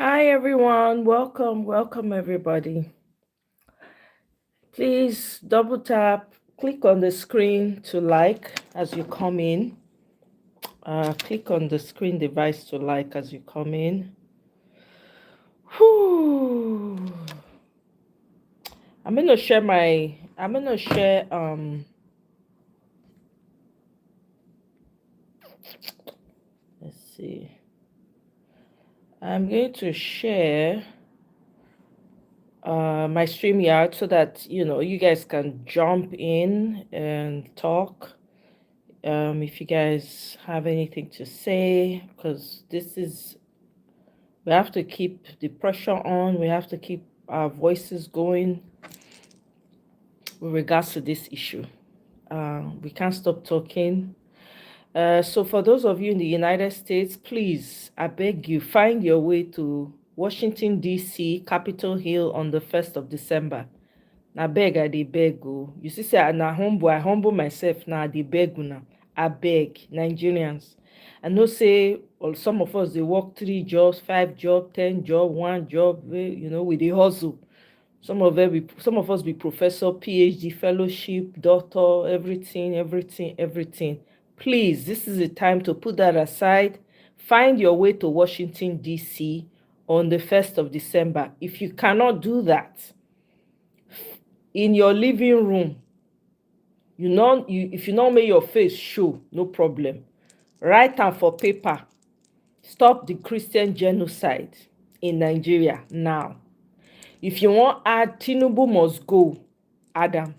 Hi everyone, welcome everybody. Please double tap, click on the screen to like as you come in. Click on the screen device to like as you come in. Whew. I'm gonna share let's see. I'm going to share my StreamYard so that you guys can jump in and talk. If you guys have anything to say, because we have to keep the pressure on, we have to keep our voices going with regards to this issue. We can't stop talking. So, for those of you in the United States, please, I beg you, find your way to Washington, D.C., Capitol Hill on the 1st of December. Na beg, I dey beg o. You see, say I humble myself now, I dey beg una. I beg Nigerians. I know say some of us they work 3 jobs, 5 jobs, 10 jobs, 1 job, we dey hustle. Some of us be professor, PhD, fellowship, doctor, everything. Please, this is the time to put that aside. Find your way to Washington, D.C. on the 1st of December. If you cannot do that, in your living room, if you not make your face show, no problem. Write am for paper. Stop the Christian genocide in Nigeria now. If you want add Tinubu must go, Adam.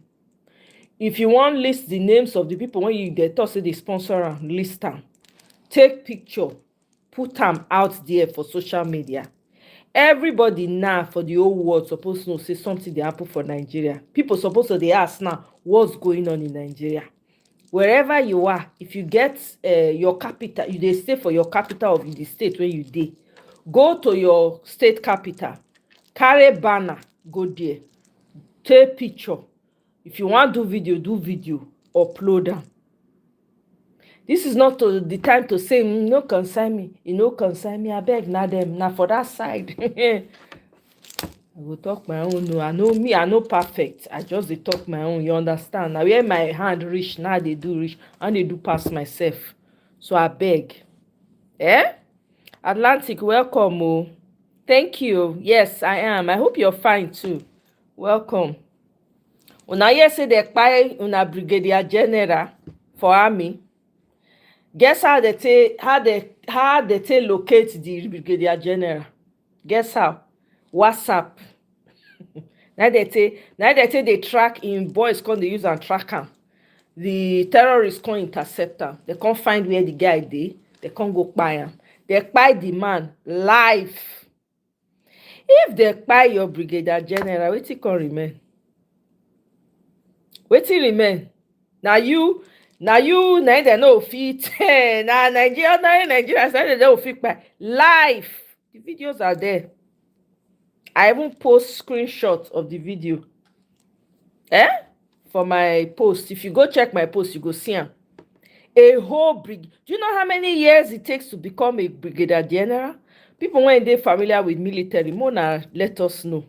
If you want list the names of the people when you dey talk say they sponsor am, list am. Take picture, put am out there for social media. Everybody now for the whole world suppose know say something dey happen for Nigeria. People suppose to dey ask now what's going on in Nigeria. Wherever you are, if you get your capital, you dey stay for your capital of the state where you dey, go to your state capital, carry banner, go there, take picture. If you want do video, upload am. This is not the time to say no concern me, no concern me. Abeg, na dem, na for that side. I go talk my own. No, I know me, I know perfect. I just dey talk my own. You understand? Now where my hand reach, now they do reach, and they do pass myself. So I beg. Atlantic, welcome. Oh. Thank you. Yes, I am. I hope you're fine too. Welcome. Una hear say they kpai una Brigadier General for army. Guess how they take locate the Brigadier General? Guess how? WhatsApp. Now they take they track in boys come they use and track am. The terrorists come intercept am. They can't find where the guy dey. They can't go kpai am. They kpai the man live. If they kpai your Brigadier General, wetin come remain? Wetin remain? Na you na dem no fit. Na Nigeria say dem no fit kpai live. The videos are there. I even post screenshots of the video. For my post. If you go check my post, you go see am. A whole do you know how many years it takes to become a Brigadier General? People when they familiar with military, Mona let us know.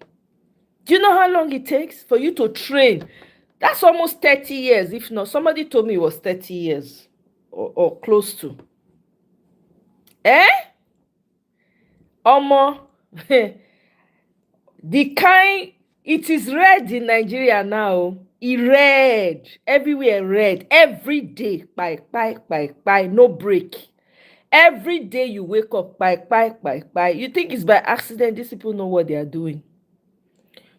Do you know how long it takes for you to train? That's almost 30 years, if not. Somebody told me it was 30 years or close to. Omo, the kind, it is red in Nigeria now. It red. Everywhere red. Every day, by, no break. Every day you wake up, by. You think it's by accident these people know what they are doing.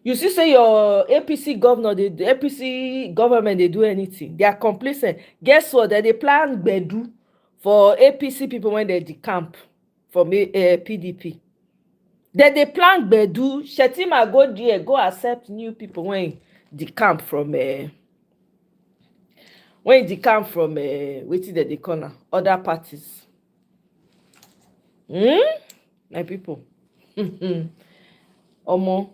You see, say your APC governor, the APC government, they do anything. They are complacent. Guess what? They plan gbedu for APC people when they decamp from PDP. They plan gbedu. Shetima go there, go accept new people when decamp from waiting the corner other parties. My people. Omo.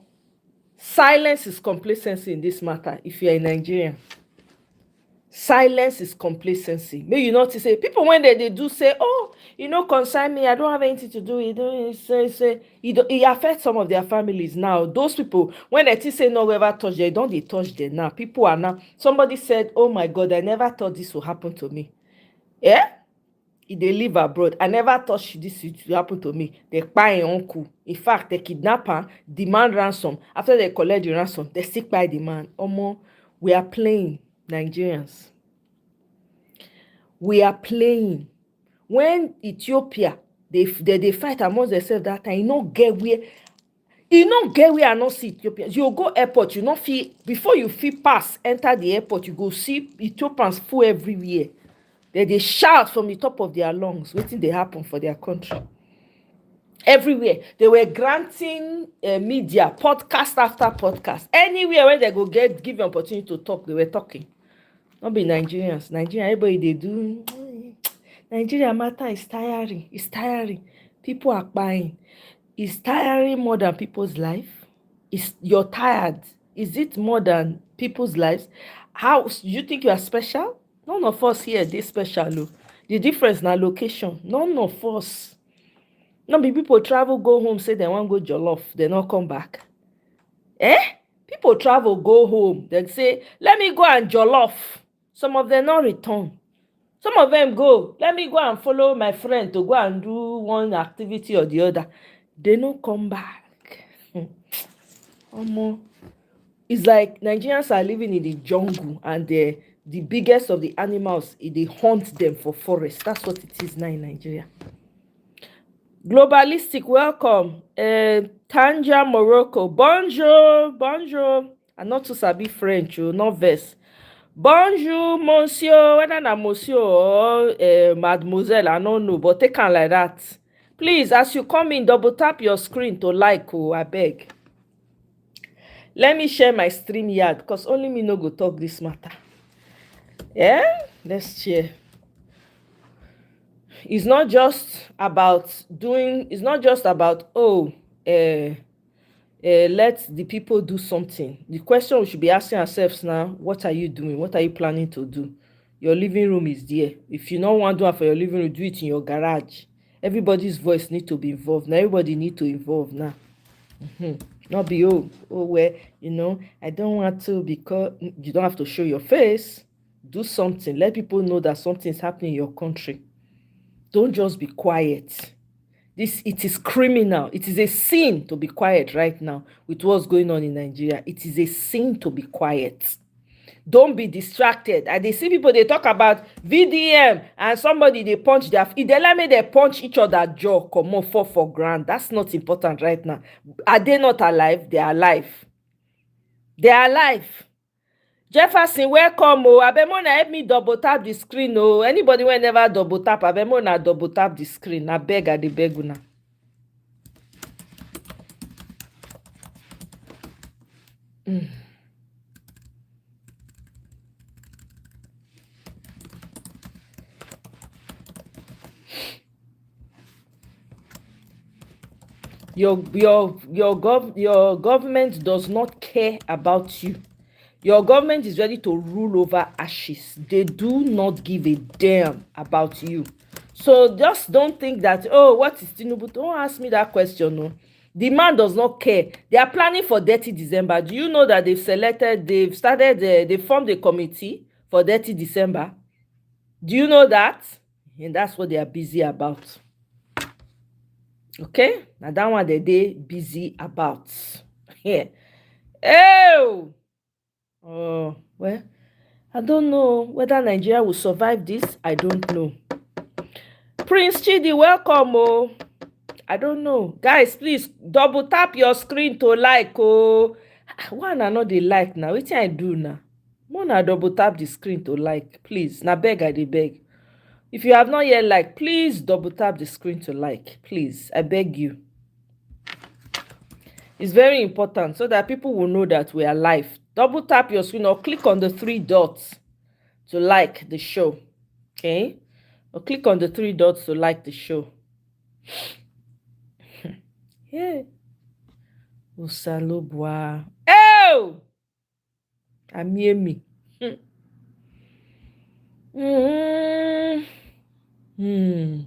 Silence is complacency in this matter if you're a Nigerian. Silence is complacency. May you not say people when they do say, oh, concern me, I don't have anything to do. It affects some of their families now. Those people, when they say no, ever touch, they don't they touch them now. People are now. Somebody said, oh my God, I never thought this would happen to me. Yeah, they live abroad. I never thought this would happen to me. They buy an uncle. In fact, the kidnapper demand ransom. After they collect the ransom, they still buy the man. Omo, we are playing, Nigerians. We are playing. When Ethiopia, they fight amongst themselves that time, you no get where I not see Ethiopians. You go airport, you not feel, before you feel pass, enter the airport, you go see Ethiopians full everywhere. They shout from the top of their lungs, waiting they happen for their country. Everywhere. They were granting media, podcast after podcast. Anywhere where they go give an opportunity to talk, they were talking. Not be Nigerians. Nigeria, everybody they do. Nigeria matter is tiring. It's tiring. People are buying. It's tiring more than people's life. You're tired. Is it more than people's lives? How do you think you are special? None of us here they special. Look. The difference na location. None of us. No be people travel, go home, say they want go jollof, they not come back. People travel, go home, they say, let me go and jollof. Some of them not return. Some of them go, let me go and follow my friend to go and do one activity or the other. They don't come back. It's like Nigerians are living in the jungle and the biggest of the animals, they hunt them for forest. That's what it is now in Nigeria. Globalistic, welcome. Tanja, Morocco. Bonjour, bonjour. I'm not too sabi French, not verse. Bonjour, monsieur. Whether na monsieur or mademoiselle, I don't know, but take am like that. Please, as you come in, double tap your screen to like, I beg. Let me share my stream yard, because only me no go talk this matter. Yeah, let's share. It's not just about let the people do something. The question we should be asking ourselves now, what are you doing? What are you planning to do? Your living room is there. If you don't want to do it for your living room, do it in your garage. Everybody's voice need to be involved. Now everybody need to involve now. Not be where I don't want to, because you don't have to show your face. Do something. Let people know that something is happening in your country. Don't just be quiet. It is criminal. It is a sin to be quiet right now with what's going on in Nigeria. It is a sin to be quiet. Don't be distracted. And they see people, they talk about VDM and somebody they punch their, if they let me, they punch each other jaw, come on, fall for grand. That's not important right now. Are they not alive? They are alive. They are alive. Jefferson, welcome. Abemona, help me double tap the screen. Anybody will never double tap. Abemona, double tap the screen. I beg, I beg una. Your government does not care about you. Your government is ready to rule over ashes. They do not give a damn about you. So just don't think that, what is Tinubu? Don't ask me that question. No. The man does not care. They are planning for Dirty December. Do you know that they formed a committee for Dirty December? Do you know that? And that's what they are busy about. Okay? Now that one they busy about. Yeah. Oh! Well, I don't know whether Nigeria will survive this. I don't know. Prince Chidi, welcome. I don't know. Guys, please double tap your screen to like. Why I not dey like now? Wetin I do now? Mona double tap the screen to like, please. Now beg, I dey beg. If you have not yet liked, please double tap the screen to like. Please, I beg you. It's very important so that people will know that we are live. Double tap your screen or click on the 3 dots to like the show. Okay? Or click on the 3 dots to like the show. Yeah. Osalobwa. Oh! Amiemi. Mm, hmm.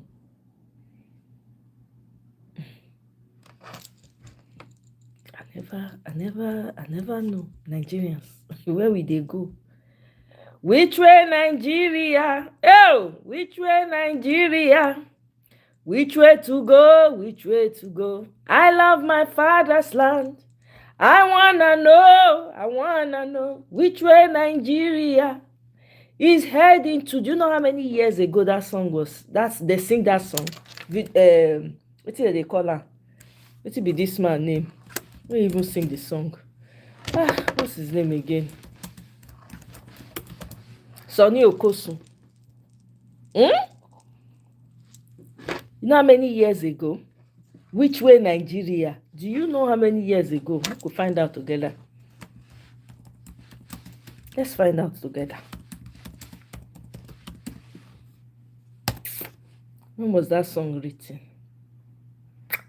I never know Nigerians. Where will they go? Which way Nigeria? Oh, which way Nigeria? Which way to go? Which way to go? I love my father's land. I wanna know which way Nigeria is heading to. Do you know how many years ago that song was? They sing that song. What did they call her? What be this man name? We even sing the song. What's his name again? Sonny Okosun. You know how many years ago? Which way Nigeria? Do you know how many years ago? We could find out together. Let's find out together. When was that song written?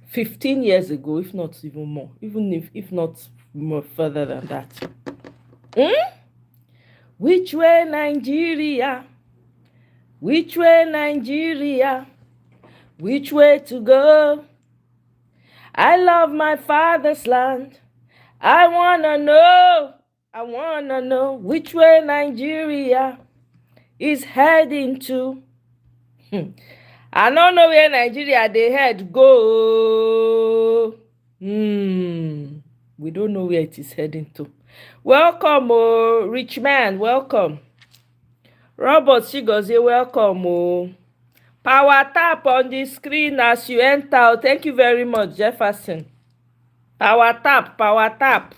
15 years ago, if not even more. Even if not more further than that. Which way Nigeria? Which way Nigeria? Which way to go? I love my father's land. I wanna know which way Nigeria is heading to. I don't know where Nigeria they head go. We don't know where it is heading to. Welcome, rich man, welcome. Robert Chigozie, welcome. Power tap on the screen as you enter. Thank you very much, Jefferson. Power tap. Power tap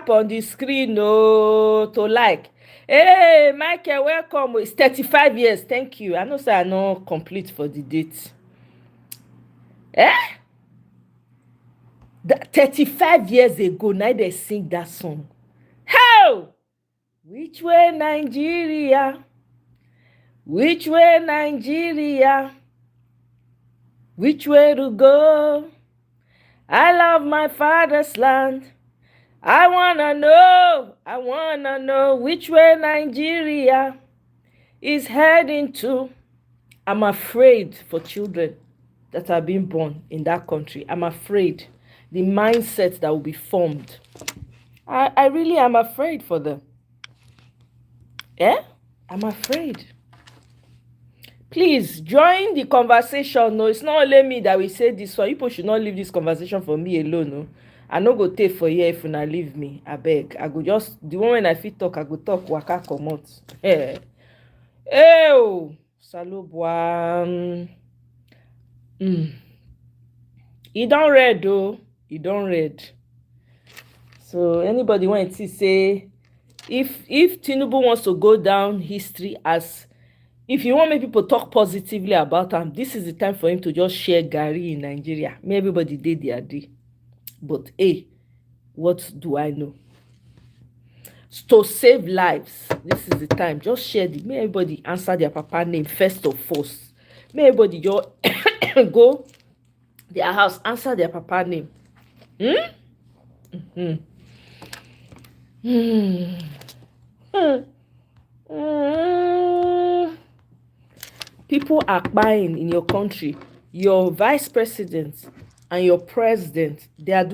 on the screen to like. Hey, Michael, welcome. It's 35 years. Thank you. I know say I no complete for the date. 35 years ago, now they sing that song. How? Which way Nigeria? Which way Nigeria? Which way to go? I love my father's land. I wanna know which way Nigeria is heading to. I'm afraid for children that are being born in that country. I'm afraid the mindset that will be formed. I really am afraid for them. I'm afraid. Please join the conversation. No, it's not only me that will say this one. People should not leave this conversation for me alone. No, I no go take for here if una leave me. I beg. I go just the one when I fit talk, I go talk. Waka comot. Salobwa. E don red though. E don red. So anybody want to say if Tinubu wants to go down history as if you want make people talk positively about him, this is the time for him to just share Gary in Nigeria. May everybody did their day. But what do I know? To save lives, this is the time. Just share the. May everybody answer their papa name first of all. May everybody just go their house, answer their papa name. People are buying in your country. Your vice president and your president, they are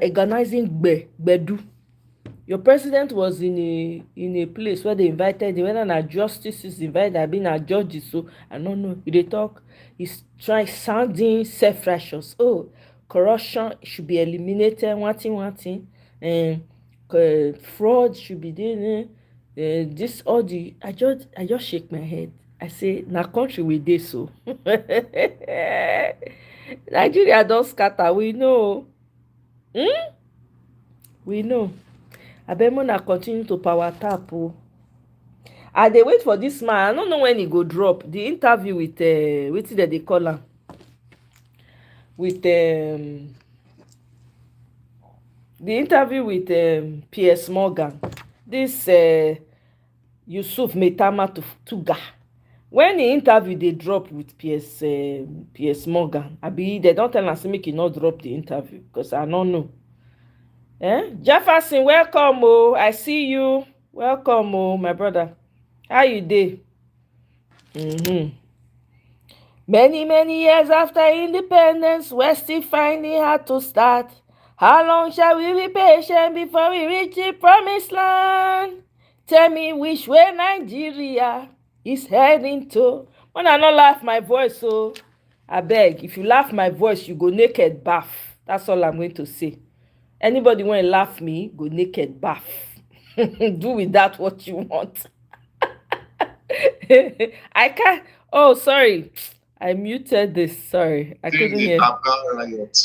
organizing gbedu. Your president was in a place where they invited him, whether justices invited, I've been a judges, so I don't know. They talk, he's trying sounding self-righteous. Oh, corruption should be eliminated, one thing, and fraud should be there. This all the I just shake my head. I say, na country we dey so. Nigeria don scatter, we know. We know. Abeg una continue to power tap. I dey wait for this man. I no know when he go drop. The interview with wetin dem dey call am? With the interview with PS Morgan. This Yusuf Maitama Tuga. When the interview they drop with PS Morgan, they don't tell us make it not drop the interview because I don't know. Jefferson, welcome. I see you. Welcome, my brother. How you dey? Many years after independence, we're still finding hard to start. How long shall we be patient before we reach the promised land? Tell me which way Nigeria is heading to. When I not laugh my voice, so I beg, if you laugh my voice, you go naked bath. That's all I'm going to say. Anybody want to laugh me, go naked bath. Do with that what you want. I can't. Oh, sorry. I muted this. Sorry, I During couldn't the hear. Abga riot,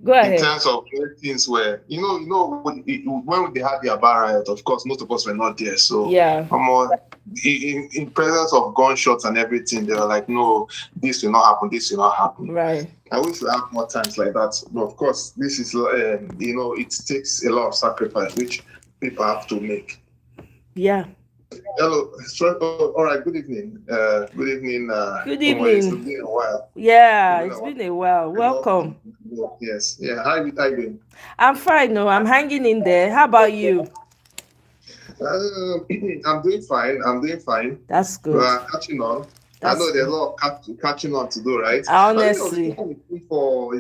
Go in ahead. terms of where things were, when they had the Abba riot, of course, most of us were not there. So, Yeah, in presence of gunshots and everything, they were like, no, this will not happen, this will not happen. right. I wish we have more times like that. But of course, this is, it takes a lot of sacrifice, which people have to make. Yeah. Hello. All right. Good evening. Good evening, Good Omoye. It's evening. been a while. Yeah, It's been a it's while. been a while. A lot Welcome. of yes. Yeah. How you doing? I'm fine. No, I'm hanging in there. How about you? I'm doing fine. I'm doing fine. That's good. Catching on. I That's know there's a good. lot of catching on to do, right? I think I was Honestly, looking for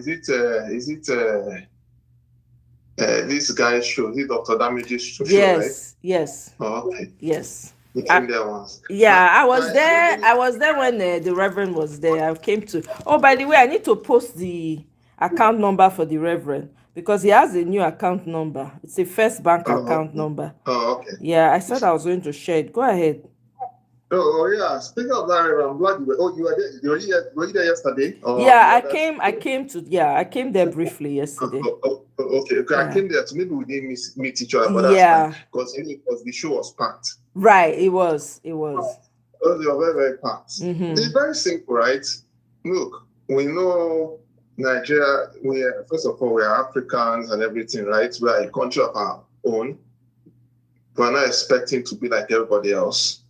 this guy's show? Is it Dr. Damage's show, right? yes, yes, Oh, okay. yes. You I, came there once. yeah, I was I there. usually I was there when the Reverend was there. I came to. Oh, by the way, I need to post the account number for the Reverend because he has a new account number. It's a First Bank account okay. number. Oh, okay. Yeah, I said I was going to share it. Go ahead. Yeah. Speaking of that, I'm glad you were. Oh, you were there. Were you there yesterday? Or Yeah, the I other? came. I came to. Yeah, I came there briefly yesterday. Okay. I Yeah. came there to maybe we didn't meet each other, but that's fine Yeah. because because the show was packed. Right. It was. It was. Oh, they were very, very packed. It's Mm-hmm. very simple, right? Look, we know Nigeria. First of all, we are Africans and everything, right? We are a country of our own. We're not expecting to be like everybody else.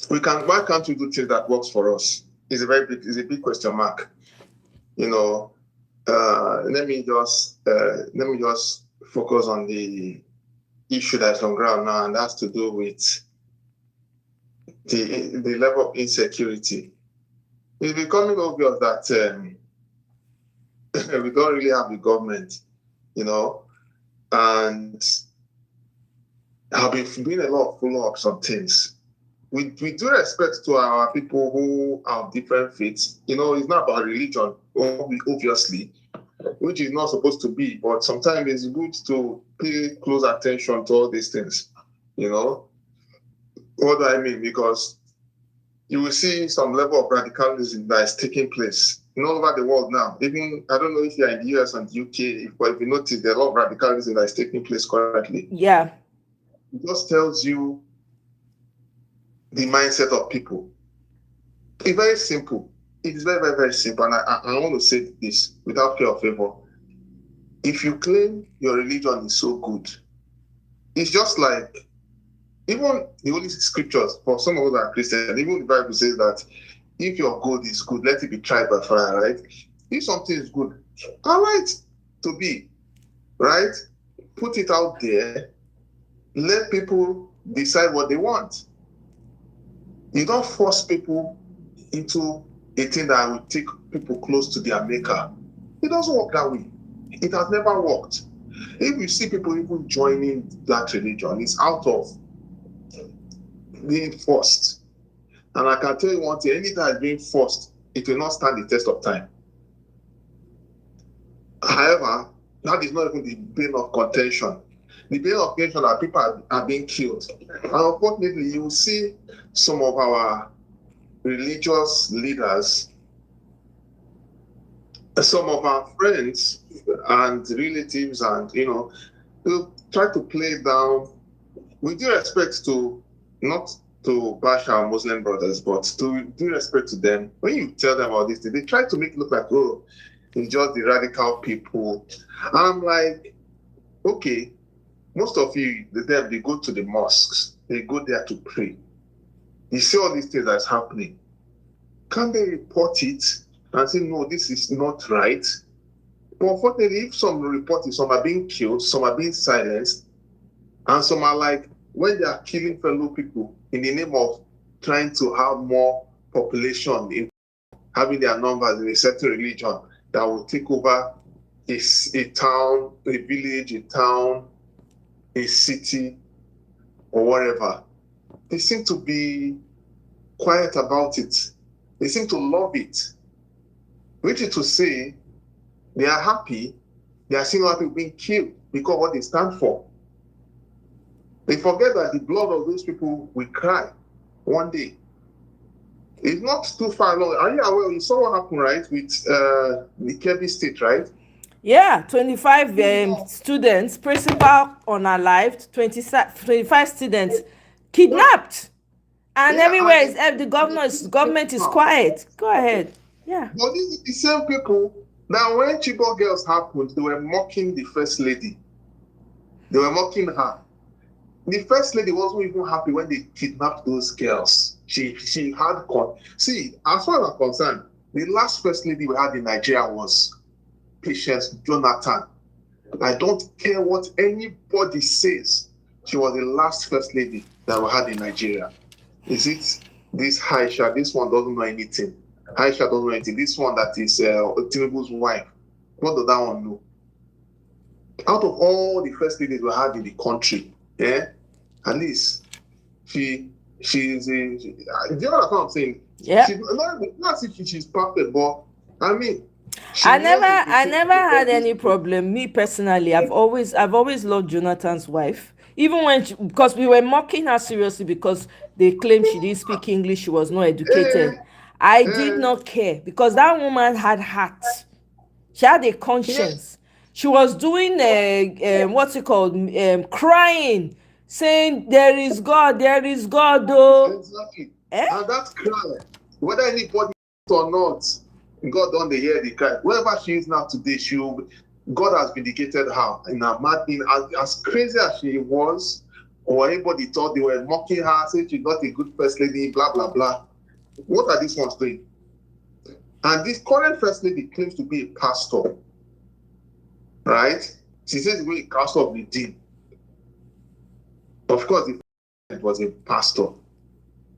Why can't we do things that works for us? It's a big question mark. You know, let me just focus on the issue that's on ground now, and that's to do with the level of insecurity. It's becoming obvious that we don't really have the government, and I've been doing a lot of follow-ups on things. We do respect to our people who have different faiths. It's not about religion, obviously, which is not supposed to be, but sometimes it's good to pay close attention to all these things. What do I mean? Because you will see some level of radicalism that is taking place all over the world now. Even, I don't know if you're in the US and the UK, but if you notice, there's a lot of radicalism that is taking place currently. Yeah. It just tells you the mindset of people. It's very simple. It is very, very, very simple. And I want to say this without fear of favor. If you claim your religion is so good, it's just like even the Holy Scriptures, for some of us that are Christians, even the Bible says that if your good is good, let it be tried by fire, right? If something is good, allow it to be, right? Put it out there. Let people decide what they want. You don't force people into a thing that will take people close to their maker. It doesn't work that way. It has never worked. If you see people even joining that religion, it's out of being forced. And I can tell you one thing, anything that's being forced, it will not stand the test of time. However, that is not even the bane of contention. The bane of contention that people are being killed. And unfortunately, you will see some of our religious leaders, some of our friends and relatives, and will try to play down with due respect to, not to bash our Muslim brothers, but to due respect to them. When you tell them all this, they try to make it look like, oh, it's just the radical people. And I'm like, okay, most of you, they go to the mosques, they go there to pray. You see all these things that's happening. Can they report it and say, no, this is not right? But unfortunately, if some report it, some are being killed, some are being silenced, and some are like, when they are killing fellow people in the name of trying to have more population, in having their numbers in a certain religion that will take over a town, a village, a town, a city, or whatever, they seem to be quiet about it. They seem to love it, which is to say, they are happy. They are seeing other people being killed because of what they stand for. They forget that the blood of those people will cry one day. It's not too far along. Are you aware? You saw what happened, right, with the Kebbi State, right? Yeah, 25 students, principal unalived, 25 students kidnapped. And Yeah, everywhere and is the government is quiet. Go ahead. Yeah. but these are the same people that when Chibok girls happened, they were mocking the first lady. They were mocking her. The first lady wasn't even happy when they kidnapped those girls. She had see, as far as I'm concerned, the last first lady we had in Nigeria was Patience Jonathan. I don't care what anybody says. She was the last first lady that we had in Nigeria. Is it this Aisha? This one doesn't know anything. Aisha doesn't know anything. This one that is Tinubu's wife. What does that one know? Out of all the first ladies we had in the country, yeah, at least she's a. Do you know what I'm saying? Yeah. She's not if she's perfect, but I mean, I never had any problem. Me personally, I've always loved Jonathan's wife. Even when because we were mocking her seriously because they claimed she didn't speak English, she was not educated. I did not care because that woman had heart. She had a conscience. She was doing what's it called, crying, saying there is God, though. Exactly. Eh? And that cry, whether anybody or not, God don't hear the cry. Wherever she is now today, God has vindicated her in her madness. As crazy as she was, or anybody thought they were mocking her, saying she's not a good first lady, blah blah blah. What are these ones doing? And this current first lady claims to be a pastor, right? She says she's a pastor of the dean. Of course, it was a pastor.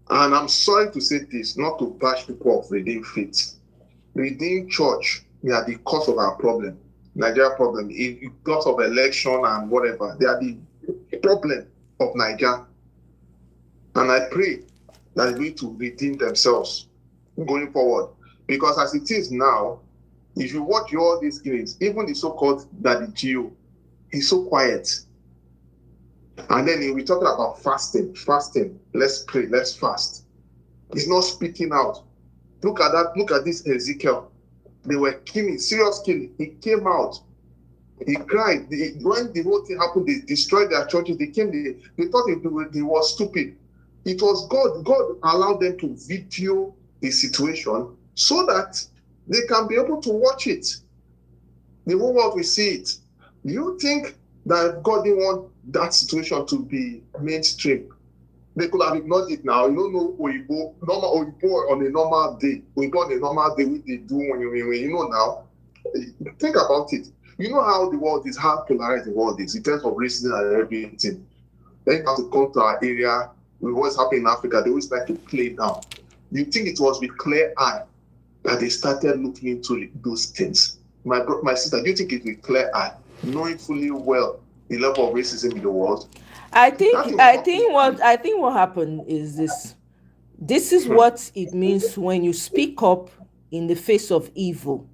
And I'm sorry to say this, not to bash people of Redeemed Faith. Redeemed Church, they are the cause of our problem, Nigeria problem, because of election and whatever. They are the problem of Nigeria. And I pray that they're going to redeem themselves going forward. Because as it is now, if you watch all these things, even the so-called Daddy Geo, he's so quiet. And then we're talking about fasting. Let's pray, let's fast. He's not speaking out. Look at that, look at this Ezekiel. They were killing, serious killing. He came out. He cried. When the whole thing happened, they destroyed their churches. They thought he was stupid. It was God. God allowed them to video the situation so that they can be able to watch it. The whole world will see it. Do you think that God didn't want that situation to be mainstream? They could have ignored it now. You don't know Oyibo on a normal day. Oyibo on a normal day, what they do when you know now. Think about it. You know how the world is, how polarized the world is in terms of racism and everything. Then you have to come to our area. With what's happening in Africa, they always like to play down. You think it was with clear eye that they started looking into those things? My sister, do you think it's with clear eye, knowing fully well the level of racism in the world? I think what happened is this. This is what it means when you speak up in the face of evil.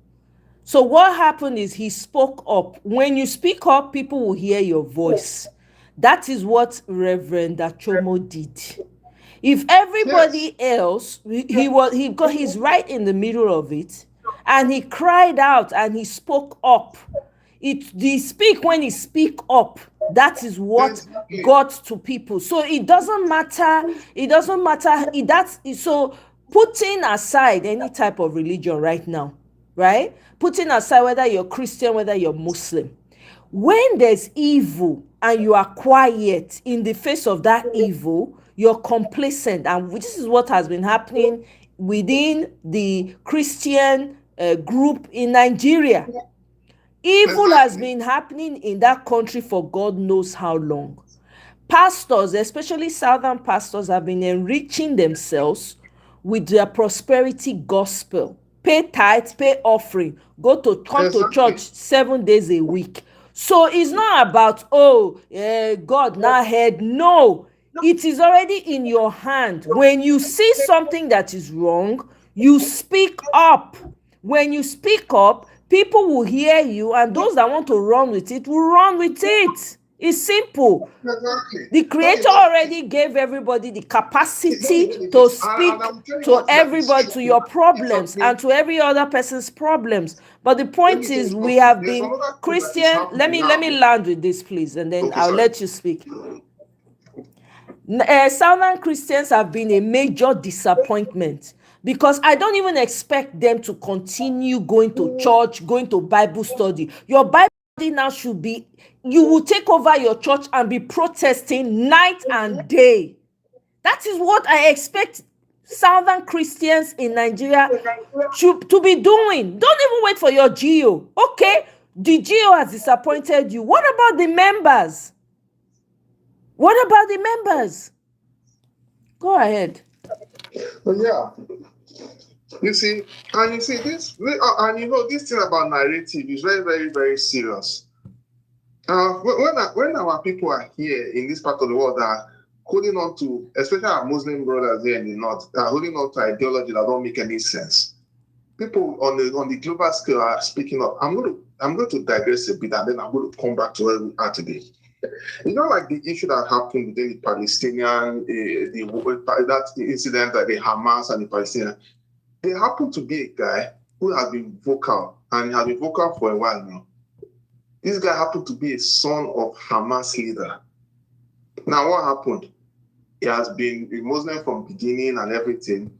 So what happened is he spoke up. When you speak up, people will hear your voice. That is what Reverend Achomo did. If everybody else, he got he's right in the middle of it, and he cried out and he spoke up. When he speak up, that is what got to people. So it doesn't matter. So putting aside any type of religion right now, right? Putting aside whether you're Christian, whether you're Muslim, when there's evil and you are quiet in the face of that evil, you're complacent. And this is what has been happening within the Christian group in Nigeria. Evil has been happening in that country for God knows how long. pastors, especially southern pastors, have been enriching themselves with their prosperity gospel. Pay tithes, pay offering, come to church Exactly. 7 days a week. So it's not about, God now heard. No, it is already in your hand. When you see something that is wrong, you speak up. When you speak up, people will hear you, and those that want to run with it will run with it. It's simple. Exactly. The That creator is just it. already gave everybody the That is capacity what it to is. And speak I'm telling you to one thing that is everybody, true. to your It has problems, been, and to every other person's problems. But the let point me tell you is, we something. have There's been another thing that is Christian. Let happening me now. land with this, please, and then Okay, I'll sorry. let you speak. Southern Christians have been a major disappointment, because I don't even expect them to continue going to church, going to Bible study. Your Bible study now should be, you will take over your church and be protesting night and day. That is what I expect Southern Christians in Nigeria to be doing. Don't even wait for your GO. Okay, the GO has disappointed you. What about the members? What about the members? Go ahead. But yeah, you see, and you see this, and you know, this thing about narrative is very, very, very serious. When our people are here in this part of the world that are holding on to, especially our Muslim brothers here in the north, are holding on to ideology that don't make any sense. People on the global scale are speaking up. I'm going to digress a bit, and then I'm going to come back to where we are today. You know, like the issue that happened within the Palestinian, that incident that the Hamas and the Palestinians. There happened to be a guy who has been vocal, and he has been vocal for a while now. This guy happened to be a son of Hamas leader. Now, what happened? He has been a Muslim from beginning and everything,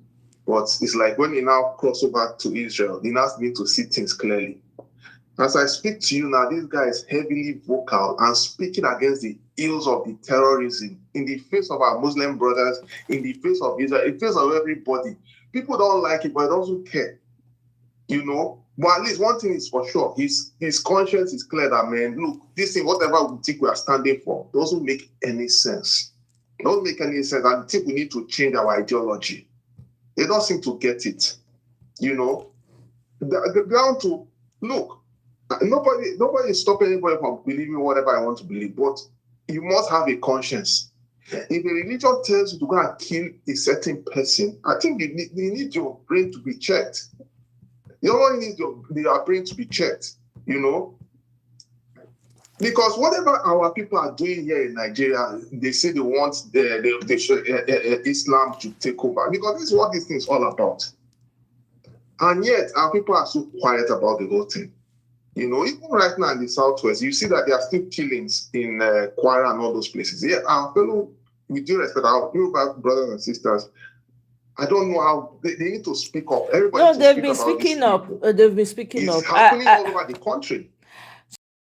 but it's like when he now crossed over to Israel, he now begins to see things clearly. As I speak to you now, this guy is heavily vocal and speaking against the ills of the terrorism in the face of our Muslim brothers, in the face of Israel, in the face of everybody. People don't like it, but they don't care. You know, but at least one thing is for sure, his conscience is clear that, man, look, this thing, whatever we think we are standing for, doesn't make any sense. It doesn't make any sense. And I think we need to change our ideology. They don't seem to get it. You know, down to, look, nobody is stopping anybody from believing whatever I want to believe, but you must have a conscience. If a religion tells you to go and kill a certain person, I think you need your brain to be checked. You only need your brain to be checked, you know? Because whatever our people are doing here in Nigeria, they say they want Islam to take over. Because this is what this thing is all about. And yet, our people are so quiet about the whole thing. You know, even right now in the Southwest, you see that there are still killings in Kwara and all those places. Yeah, our fellow, with due respect, our Yoruba brothers and sisters, I don't know how they need to speak up. Everybody No, to they've speak been about this. speaking up. They've been speaking It's up. happening all over the country.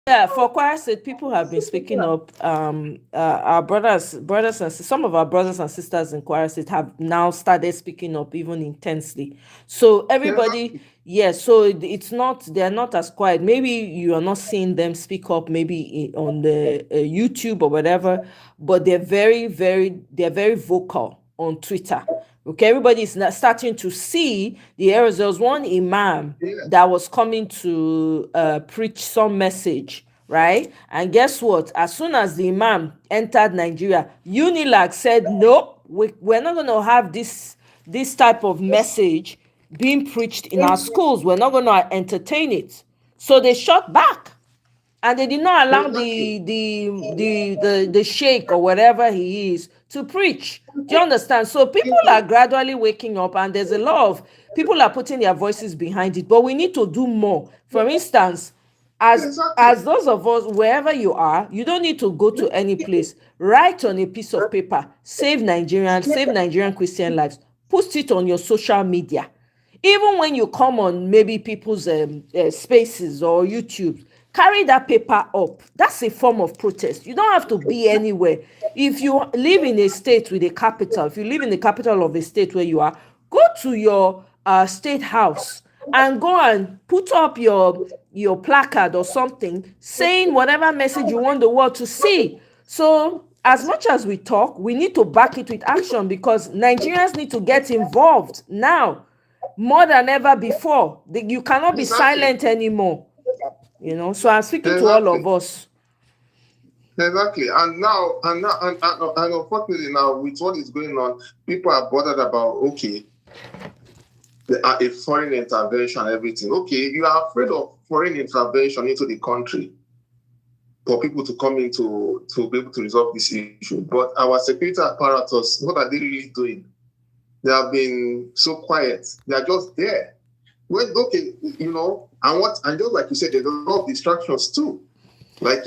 Yeah, for Kwara State, people have been speaking up. Our brothers, and some of our brothers and sisters in Kwara State have now started speaking up even intensely. So everybody, yes. So it's not, they're not as quiet. Maybe you are not seeing them speak up, maybe on the YouTube or whatever, but they're very vocal on Twitter. Okay, everybody's starting to see the errors. There was one imam that was coming to preach some message, right? And guess what? As soon as the imam entered Nigeria, Unilag said, "No, we're not going to have this type of message being preached in our schools. We're not going to entertain it." So they shut back. And they did not allow the sheikh or whatever he is to preach. Do you understand? So people are gradually waking up, and there's a lot of people are putting their voices behind it. But we need to do more. For instance, as those of us, wherever you are, you don't need to go to any place. Write on a piece of paper, save Nigerian Christian lives. Post it on your social media. Even when you come on maybe people's spaces or YouTube, carry that paper up. That's a form of protest. You don't have to be anywhere. If you live in a state with a capital, if you live in the capital of a state where you are, go to your state house and go and put up your placard or something saying whatever message you want the world to see. So as much as we talk, we need to back it with action, because Nigerians need to get involved now more than ever before. You cannot be Exactly. silent anymore. So I'm speaking to all of Exactly. us. Exactly. And unfortunately now, with what is going on, people are bothered about, okay, a foreign intervention and everything. Okay, you are afraid of foreign intervention into the country for people to come in to be able to resolve this issue. But our security apparatus, what are they really doing? They have been so quiet. They are just there. Well, okay, and just like you said, there's a lot of distractions too. Like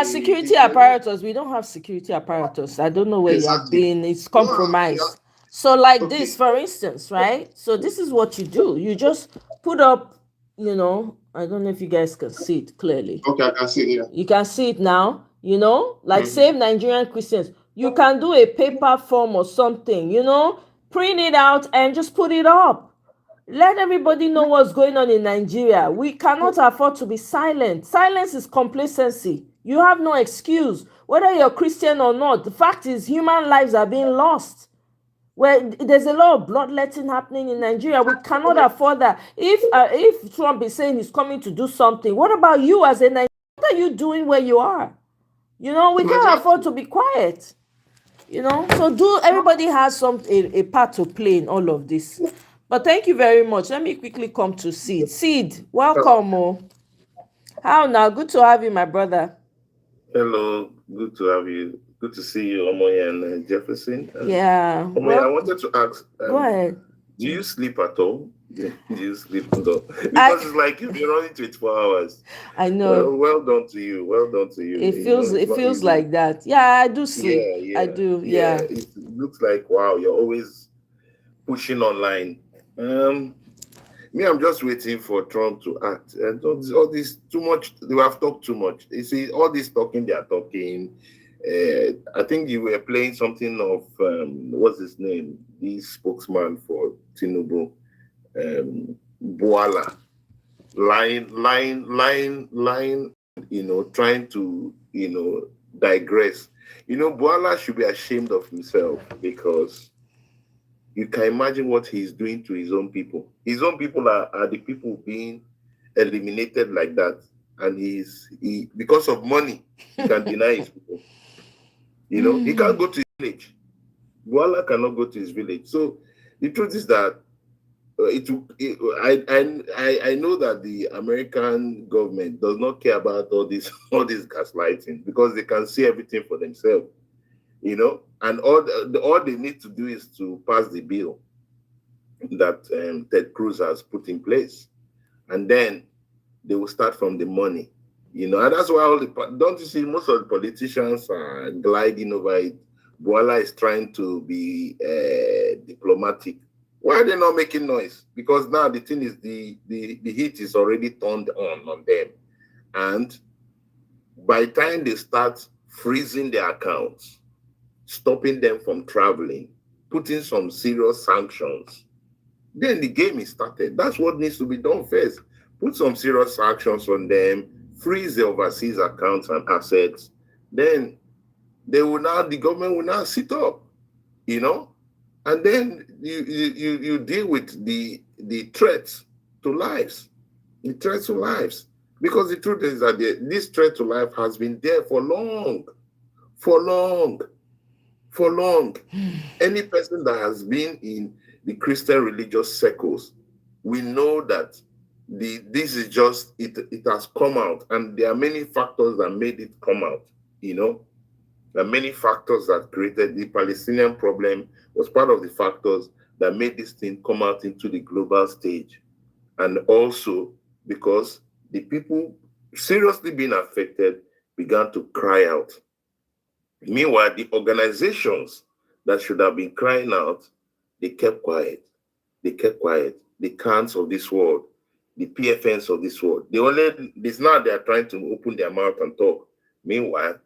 Security apparatus. We don't have security apparatus. I don't know where you have exactly. been. It's No, yeah, compromised. So like okay. this, for instance, right? So this is what you do. You just put up, I don't know if you guys can see it clearly. Okay, I can see it here. You can see it now, like Save Nigerian Christians. You can do a paper form or something, print it out and just put it up. Let everybody know what's going on in Nigeria. We cannot afford to be silent. Silence is complacency. You have no excuse, whether you're Christian or not. The fact is, human lives are being lost. Well, there's a lot of bloodletting happening in Nigeria. We cannot afford that. If Trump is saying he's coming to do something, what about you as a Nigerian? What are you doing where you are? We can't afford to be quiet. So everybody has a part to play in all of this. But thank you very much. Let me quickly come to Seed. Seed, welcome. How now? Good to have you, my brother. Hello, good to have you. Good to see you, Omoye and Jefferson. Yeah. Omoye, I wanted to ask. Go ahead. Do you sleep at all? Do you sleep at all? Because it's like you've been running 24 hours. I know. Well done to you. Well done to you. It feels like that. Yeah, I do sleep. Yeah. I do. Yeah. It looks like, wow, you're always pushing online. Me, I'm just waiting for Trump to act. And all this too much. They have talked too much. You see, all this talking they are talking. I think you were playing something of what's his name? The spokesman for Tinubu, Boala, lying, trying to digress. Boala should be ashamed of himself, because you can imagine what he's doing to his own people. His own people are the people being eliminated like that. And he because of money, he can deny his people. He can't go to his village. Boala cannot go to his village. So the truth is that I know that the American government does not care about all this gaslighting, because they can see everything for themselves. And all they need to do is to pass the bill that Ted Cruz has put in place, and then they will start from the money, and that's why don't you see most of the politicians are gliding over it. Boala is trying to be diplomatic. Why are they not making noise? Because now the thing is, the heat is already turned on them, and by the time they start freezing their accounts, stopping them from traveling, putting some serious sanctions, then the game is started. That's what needs to be done first. Put some serious sanctions on them, freeze the overseas accounts and assets. Then the government will now sit up, and then you deal with the threats to lives, because the truth is that this threat to life has been there for long. Any person that has been in the Christian religious circles, we know that this is just it has come out, and there are many factors that made it come out. There are many factors that created the Palestinian problem, was part of the factors that made this thing come out into the global stage. And also because the people seriously being affected began to cry out. Meanwhile, the organizations that should have been crying out, they kept quiet. The cans of this world, the PFNs of this world, it's not they are trying to open their mouth and talk. Meanwhile,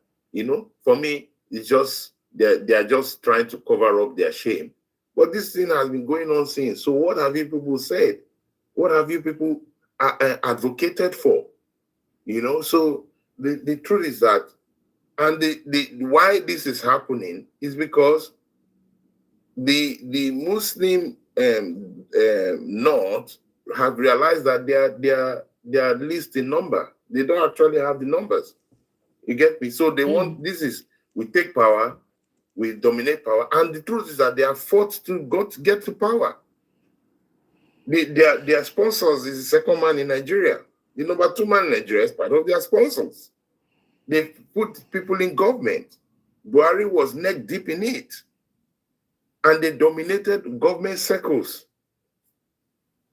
for me, it's just they are just trying to cover up their shame. But this thing has been going on since. So what have you people said? What have you people advocated for? So the truth is that And the why this is happening is because the Muslim North have realized that they are least in number. They don't actually have the numbers. You get me? So they want, this is, we take power, we dominate power, and the truth is that they are forced to get to power. Their sponsors is the second man in Nigeria. The number 2 man in Nigeria is part of their sponsors. They put people in government. Buhari was neck deep in it. And they dominated government circles.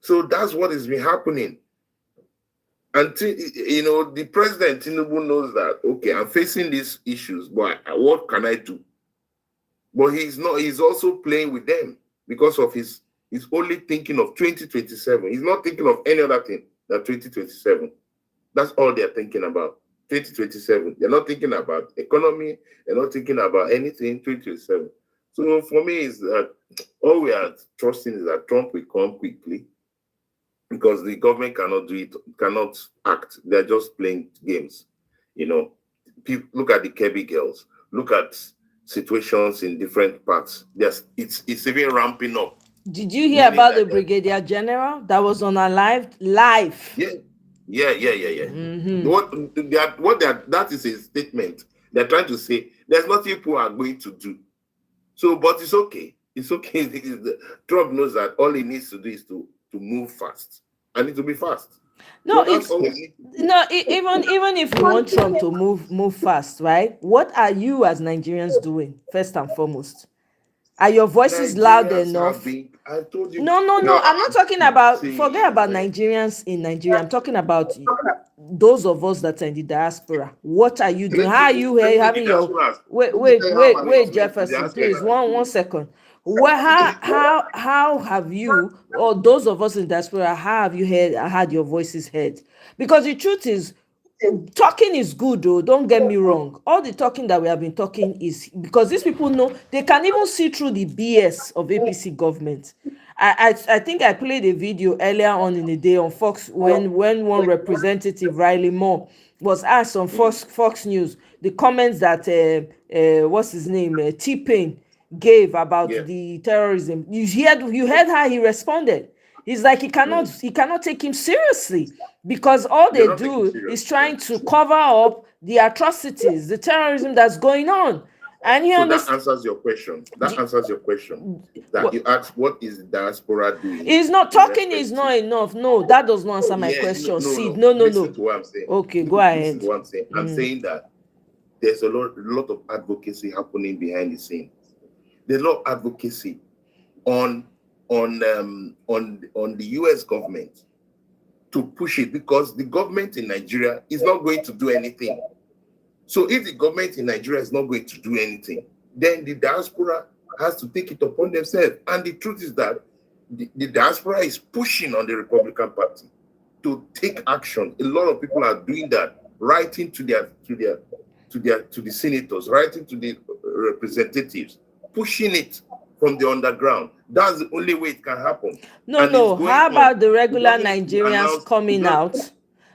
So that's what has been happening. Until, the president, Tinubu, knows that, okay, I'm facing these issues, but what can I do? But he's also playing with them because of he's only thinking of 2027. He's not thinking of any other thing than 2027. That's all they're thinking about, 2027. They're not thinking about economy. They're not thinking about anything, 2027. So for me, is that all we are trusting is that Trump will come quickly, because the government cannot do it, cannot act. They're just playing games. People, look at the Kirby girls. Look at situations in different parts. It's even ramping up. Did you hear about the Brigadier General that was on unalived live? Yeah. That is a statement. They're trying to say there's nothing people are going to do. So, but it's okay. It's okay. Trump knows that all he needs to do is to move fast. I need to be fast. No, so even if you want Trump to move fast, right? What are you as Nigerians doing first and foremost? Are your voices loud enough? I told you. No. I'm not talking about. Forget about Nigerians in Nigeria. I'm talking about those of us that are in the diaspora. What are you doing? How are you having your wait, Jefferson, please, one second. How have you, or those of us in diaspora, how have you had your voices heard? Because the truth is, talking is good though, don't get me wrong. All the talking that we have been talking is because these people know, they can even see through the BS of APC government. I think I played a video earlier on in the day on Fox when one representative, Riley Moore, was asked on Fox News the comments that what's his name, T-Pain gave about the terrorism. You heard how he responded. He's like, he cannot take him seriously, because all they do is trying to cover up the atrocities, the terrorism that's going on. And that answers your question. That you asked, what is the diaspora doing? It's not talking is not enough. No, that does not answer my question. No. Listen to what I'm saying. Okay, go ahead. Listen to what I'm saying. I'm saying that there's a lot of advocacy happening behind the scenes. There's a lot of advocacy on the US government to push it, because the government in Nigeria is not going to do anything. So if the government in Nigeria is not going to do anything, then the diaspora has to take it upon themselves. And the truth is that the diaspora is pushing on the Republican Party to take action. A lot of people are doing that, writing to the senators, writing to the representatives, pushing it from the underground. That's the only way it can happen. No. How about the regular Nigerians coming out?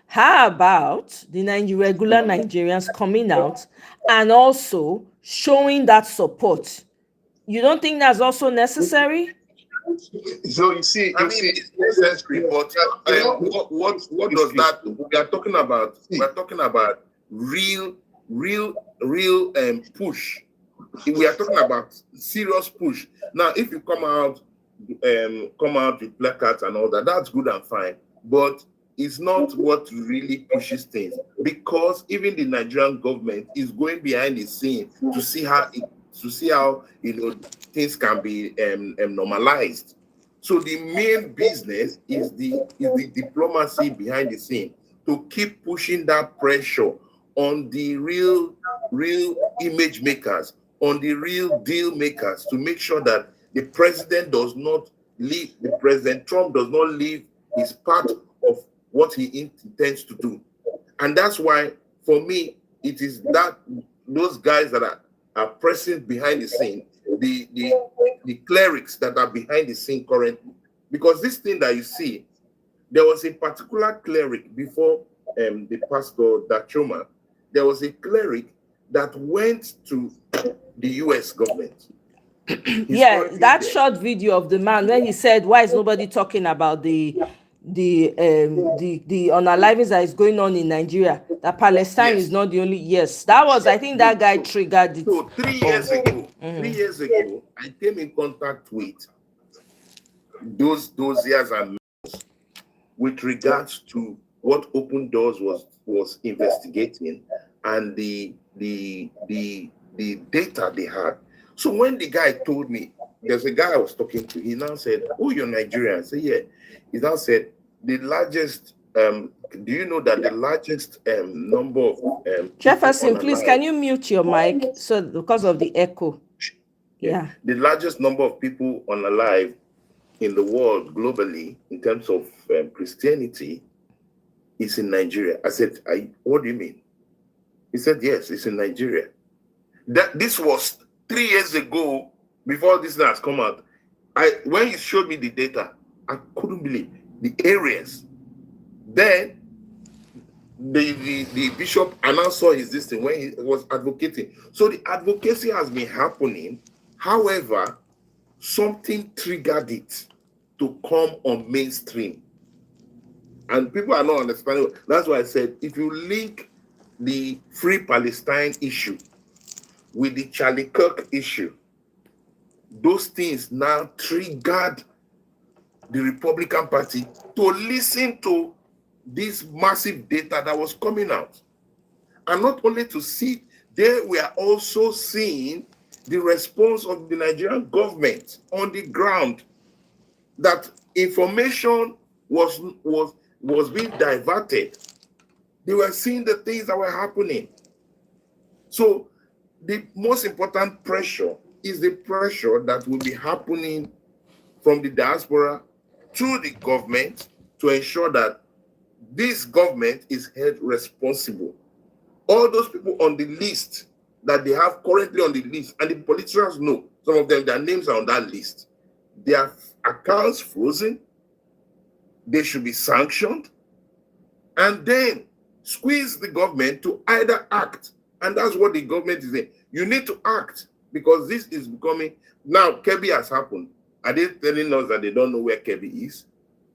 How about the regular Nigerians coming out and also showing that support? You don't think that's also necessary? So you see, it's necessary, but what does that? We are talking about. We are talking about real push. We are talking about serious push. Now, if you come out with placards and all that, that's good and fine. But it's not what really pushes things, because even the Nigerian government is going behind the scene to see how things can be normalized. So the main business is the diplomacy behind the scene to keep pushing that pressure on the real image makers, on the real deal makers, to make sure that the president does not leave, the President Trump does not leave his part of what he intends to do. And that's why, for me, it is that those guys that are pressing behind the scene, the clerics that are behind the scene currently. Because this thing that you see, there was a particular cleric before the pastor Dachoma. There was a cleric that went to the US government. Yeah, that short video of the man when he said, "Why is nobody talking about the unalivings that is going on in Nigeria? That Palestine is not the only." Yes, that was. I think that guy triggered it. So 3 years ago, 3 years ago, I came in contact with those years and with regards to what Open Doors was investigating and the data they had. So when the guy told me, there's a guy I was talking to, he now said, "Oh, you're Nigerian?" I said, "Yeah." He now said, "The largest, do you know that the largest number of Jefferson, please, can you mute your mic so because of the echo? Yeah. The largest number of people unalive in the world globally in terms of Christianity is in Nigeria." I said, "What do you mean?" He said, "Yes, it's in Nigeria." This was 3 years ago, before this has come out. When he showed me the data, I couldn't believe the areas. Then the bishop announced saw his this thing when he was advocating. So the advocacy has been happening. However, something triggered it to come on mainstream. And people are not understanding. That's why I said, if you link the Free Palestine issue with the Charlie Kirk issue, those things now triggered the Republican Party to listen to this massive data that was coming out. And not only to see, they were also seeing the response of the Nigerian government on the ground, that information was being diverted. They were seeing the things that were happening. So the most important pressure is the pressure that will be happening from the diaspora to the government to ensure that this government is held responsible. All those people on the list that they have currently on the list, and the politicians know, some of them, their names are on that list. Their accounts frozen. They should be sanctioned. And then squeeze the government to either act. And that's what the government is saying. You need to act, because this is becoming, now Kebbi has happened. Are they telling us that they don't know where Kebbi is?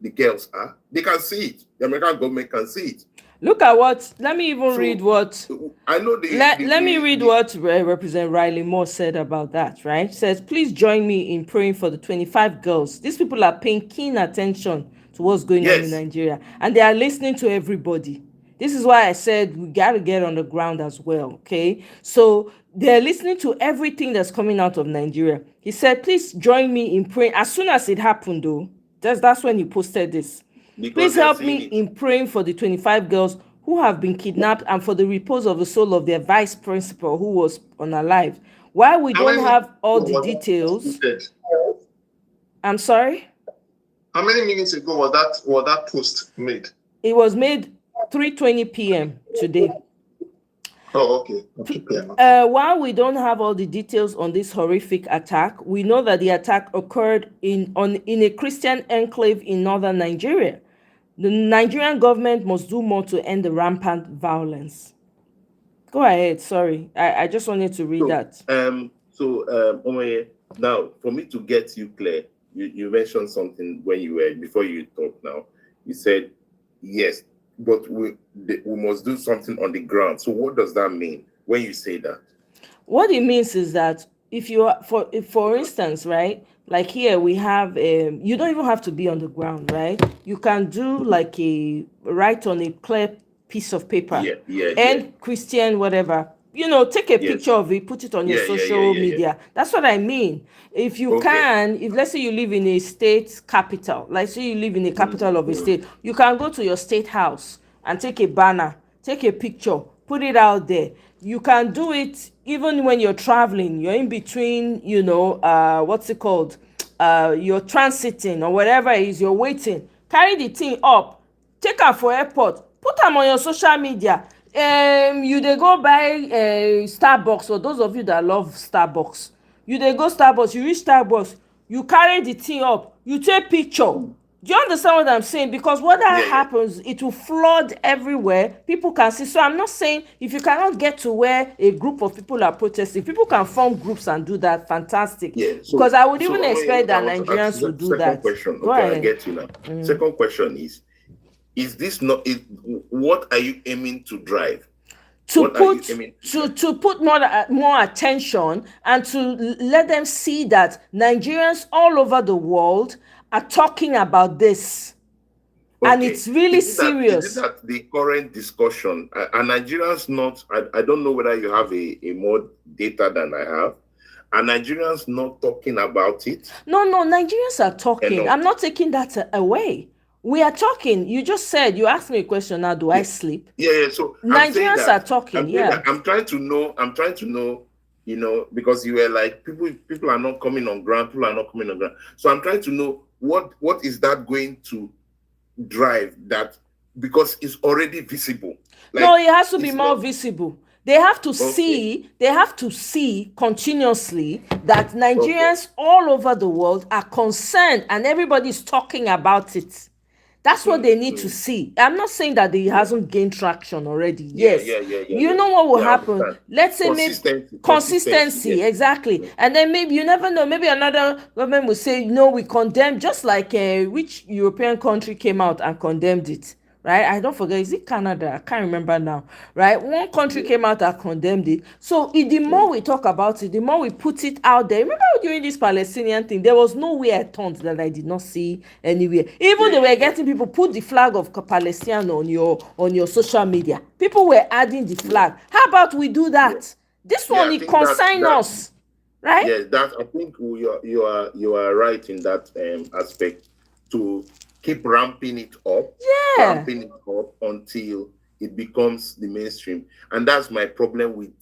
The girls are. They can see it. The American government can see it. Look at what, let me even read what, I know let me read what Representative Riley Moore said about that, right? It says, "Please join me in praying for the 25 girls. These people are paying keen attention to what's going on in Nigeria, and they are listening to everybody. This is why I said we got to get on the ground as well, okay? So they're listening to everything that's coming out of Nigeria." He said, "Please join me in praying." As soon as it happened, though, that's when he posted this. "Please help me in praying for the 25 girls who have been kidnapped and for the repose of the soul of their vice principal who was unalived. While we don't have all the details..." I'm sorry? How many minutes ago was that post made? It was made 3:20 p.m. today. Oh, okay. While we don't have all the details on this horrific attack, we know that the attack occurred in a Christian enclave in northern Nigeria. The Nigerian government must do more to end the rampant violence. Go ahead. Sorry, I just wanted to read that. Omoye, now for me to get you clear, you mentioned something before you talk. Now you said yes, but we must do something on the ground. So what does that mean when you say that? What it means is that if you are, for instance, right, like here we have, you don't even have to be on the ground, right? You can do like write on a clear piece of paper, Christian, whatever, take a picture of it, put it on your social media. That's what I mean. If you can, if let's say you live in a state capital, like say you live in a capital of a state, you can go to your state house and take a banner, take a picture, put it out there. You can do it even when you're traveling, you're in between, what's it called? You're transiting or whatever it is, you're waiting. Carry the thing up, take her for airport, put them on your social media. You they go buy Starbucks, for those of you that love Starbucks. You they go Starbucks, you reach Starbucks, you carry the thing up, you take picture, Do you understand what I'm saying? Because what that Yeah, yeah. happens, it will flood everywhere. People can see. So I'm not saying if you cannot get to where a group of people are protesting, people can form groups and do that. Fantastic. Yeah. Because I would even Omoye, expect what I that want to ask Nigerians is will a do second that. question. Go Okay, I ahead. get you now. Second question is this not what are you aiming to drive? To What are you put aiming to drive? to put more attention and to let them see that Nigerians all over the world are talking about this, and Okay. it's really Is it serious. that the current discussion are Nigerians not I don't know whether you have a more data than I have. Are Nigerians not talking about it No, Nigerians are talking. enough? I'm not taking that away. We are talking. You just said, you asked me a question now, do I Yeah. sleep? Yeah. So Nigerians are talking, I'm saying yeah. that I'm trying to know, because you were like people are not coming on ground, people are not coming on ground. So I'm trying to know what is that going to drive that, because it's already visible. No, Like it has to be it's more not visible. okay. They have to see continuously that Okay. Nigerians all over the world are concerned and everybody's talking about it. That's what they need to Mm. see. I'm not saying that it Yeah. hasn't gained traction already. Yeah, Yes. yeah, yeah, yeah, You yeah. know what will Yeah, I happen? understand. Let's say maybe Consistency, consistency, yes. exactly. And then maybe you never know, maybe another government will say, no, we condemn, just like which European country came out and condemned it, right? I don't forget, is it Canada? I can't remember now, right? One country Yeah. came out and condemned it. So the more Mm. we talk about it, the more we put it out there. Remember during this Palestinian thing, there was nowhere I turned that I did not see anywhere. Even they were getting people put the flag of Palestine on your social media. People were adding the Yeah. flag. How about we do Yeah. that? This Yeah, one, I it think consign that us, right? yeah, that I think you are right in that aspect, to keep Yeah. ramping it up until it becomes the mainstream. And that's my problem with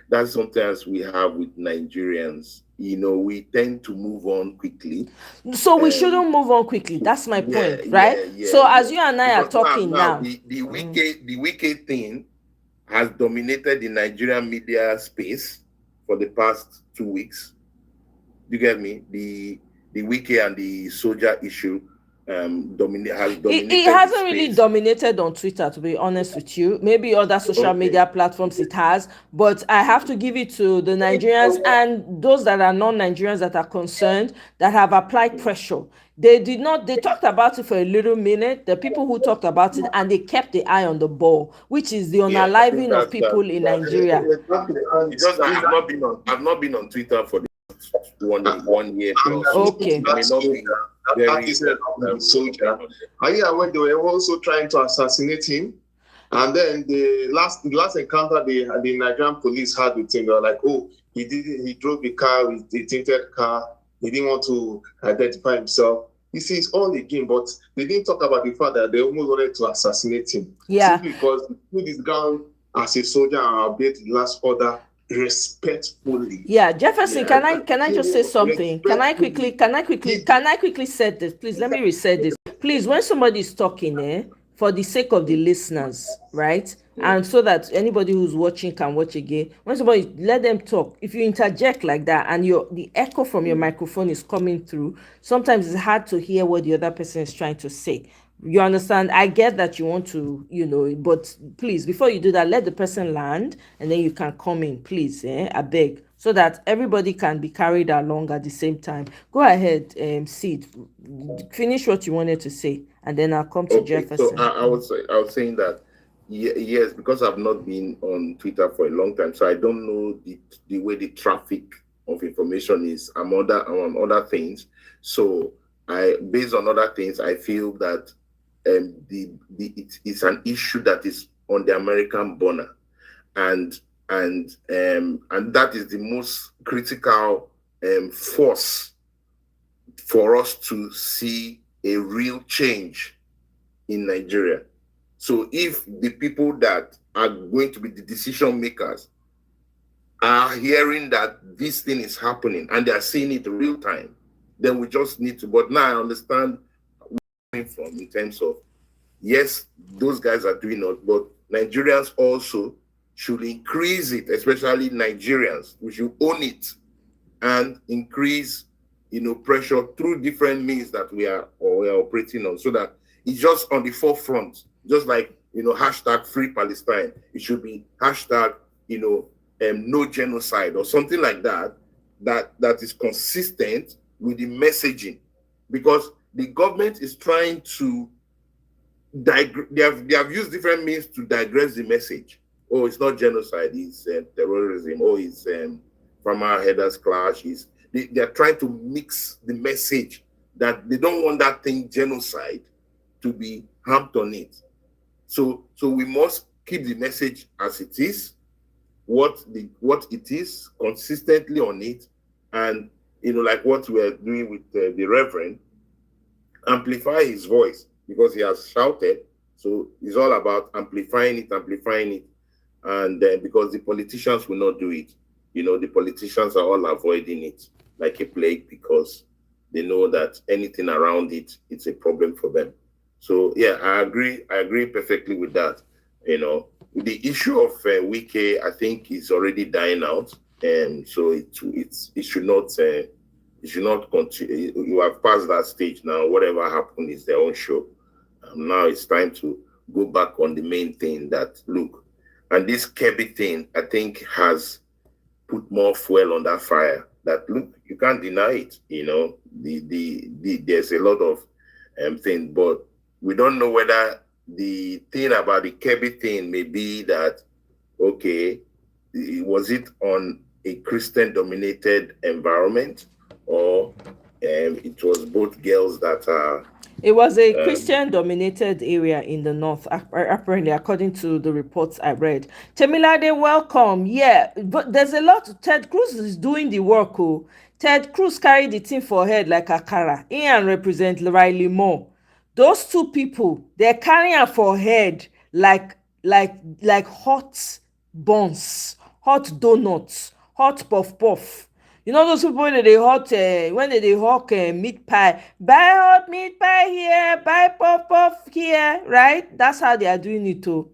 that sometimes we have with Nigerians. We tend to move on quickly. So we Um, shouldn't move on quickly. That's my point, right? yeah, So yeah. as you and I are Because talking now now, the wicked thing has dominated the Nigerian media space for the past 2 weeks. You get me? The wiki and the soldier issue has it dominated the hasn't really space. dominated on Twitter, to be honest with you. Maybe other social Okay. media platforms it has, but I have to give it to the Nigerians and those that are non-Nigerians that are concerned, that have applied pressure. They did not, they talked about it for a little minute, the people who talked about it, and they kept the eye on the ball, which is the Yeah, I think unaliving of people in that's it. Nigeria. Exactly. And It's just that is I've not been on Twitter for the that, 1 year and plus, so Okay. I may that not soldier, be that very artist the soldier. Are you aware they were also trying to assassinate him? And then the last encounter the Nigerian police had with him, they were like, oh, he drove the car with the tinted car. He didn't want to identify himself. You see, it's all a game, but they didn't talk about the fact that they almost wanted to assassinate him. Yeah. Simply because he put his ground as a soldier and obeyed the last order respectfully. Yeah, Jefferson, Yeah. can I just say something? Can I quickly set this? Please let me reset this. Please, when somebody is talking, for the sake of the listeners, right? And so that anybody who's watching can watch again. When somebody, let them talk. If you interject like that and the echo from your microphone is coming through, sometimes it's hard to hear what the other person is trying to say. You understand? I get that you want to, but please, before you do that, let the person land and then you can come in, please. I beg, so that everybody can be carried along at the same time. Go ahead, Sid. Finish what you wanted to say, and then I'll come to Okay, so Jefferson. I was saying that yes, because I've not been on Twitter for a long time, so I don't know the way the traffic of information is on other things. So based on other things, I feel that it's an issue that is on the American border, and and that is the most critical force for us to see a real change in Nigeria. So if the people that are going to be the decision makers are hearing that this thing is happening and they are seeing it real time, then we just need to. But now I understand where I'm from in terms of, yes, those guys are doing it, but Nigerians also should increase it, especially Nigerians. We should own it and increase pressure through different means that we are operating on, so that it's just on the forefront, just like hashtag free Palestine. It should be hashtag no genocide or something like that, that is consistent with the messaging, because the government is trying to they have used different means to digress the message. Oh, it's not genocide, it's terrorism. Oh, it's farmer headers clash. They are trying to mix the message, that they don't want that thing genocide to be harped on it. So we must keep the message as it is, what it is, consistently on it, and like what we are doing with the Reverend, amplify his voice, because he has shouted. So it's all about amplifying it, and because the politicians will not do it. The politicians are all avoiding it like a plague, because they know that anything around it, it's a problem for them. So yeah, I agree perfectly with that. The issue of Wike, I think, is already dying out, and so it should not continue. You have passed that stage now. Whatever happened is their own show. Now it's time to go back on the main thing. That look, and this Kebbi thing, I think, has put more fuel on that fire. That look, you can't deny it. There's a lot of things, but we don't know whether the thing about the Kebbi thing may be that, okay, was it on a Christian-dominated environment, or it was both girls that are. It was a Christian-dominated area in the north, apparently, according to the reports I read. Temilade, welcome. Yeah, but there's a lot. Ted Cruz is doing the work. Oh. Ted Cruz carried the team for head like Akara. Ian represent Riley Moore. Those two people, they're carrying for head like hot buns, hot donuts, hot puff puff. Those people when they hawk meat pie, buy hot meat pie here, buy puff puff here, right? That's how they are doing it too.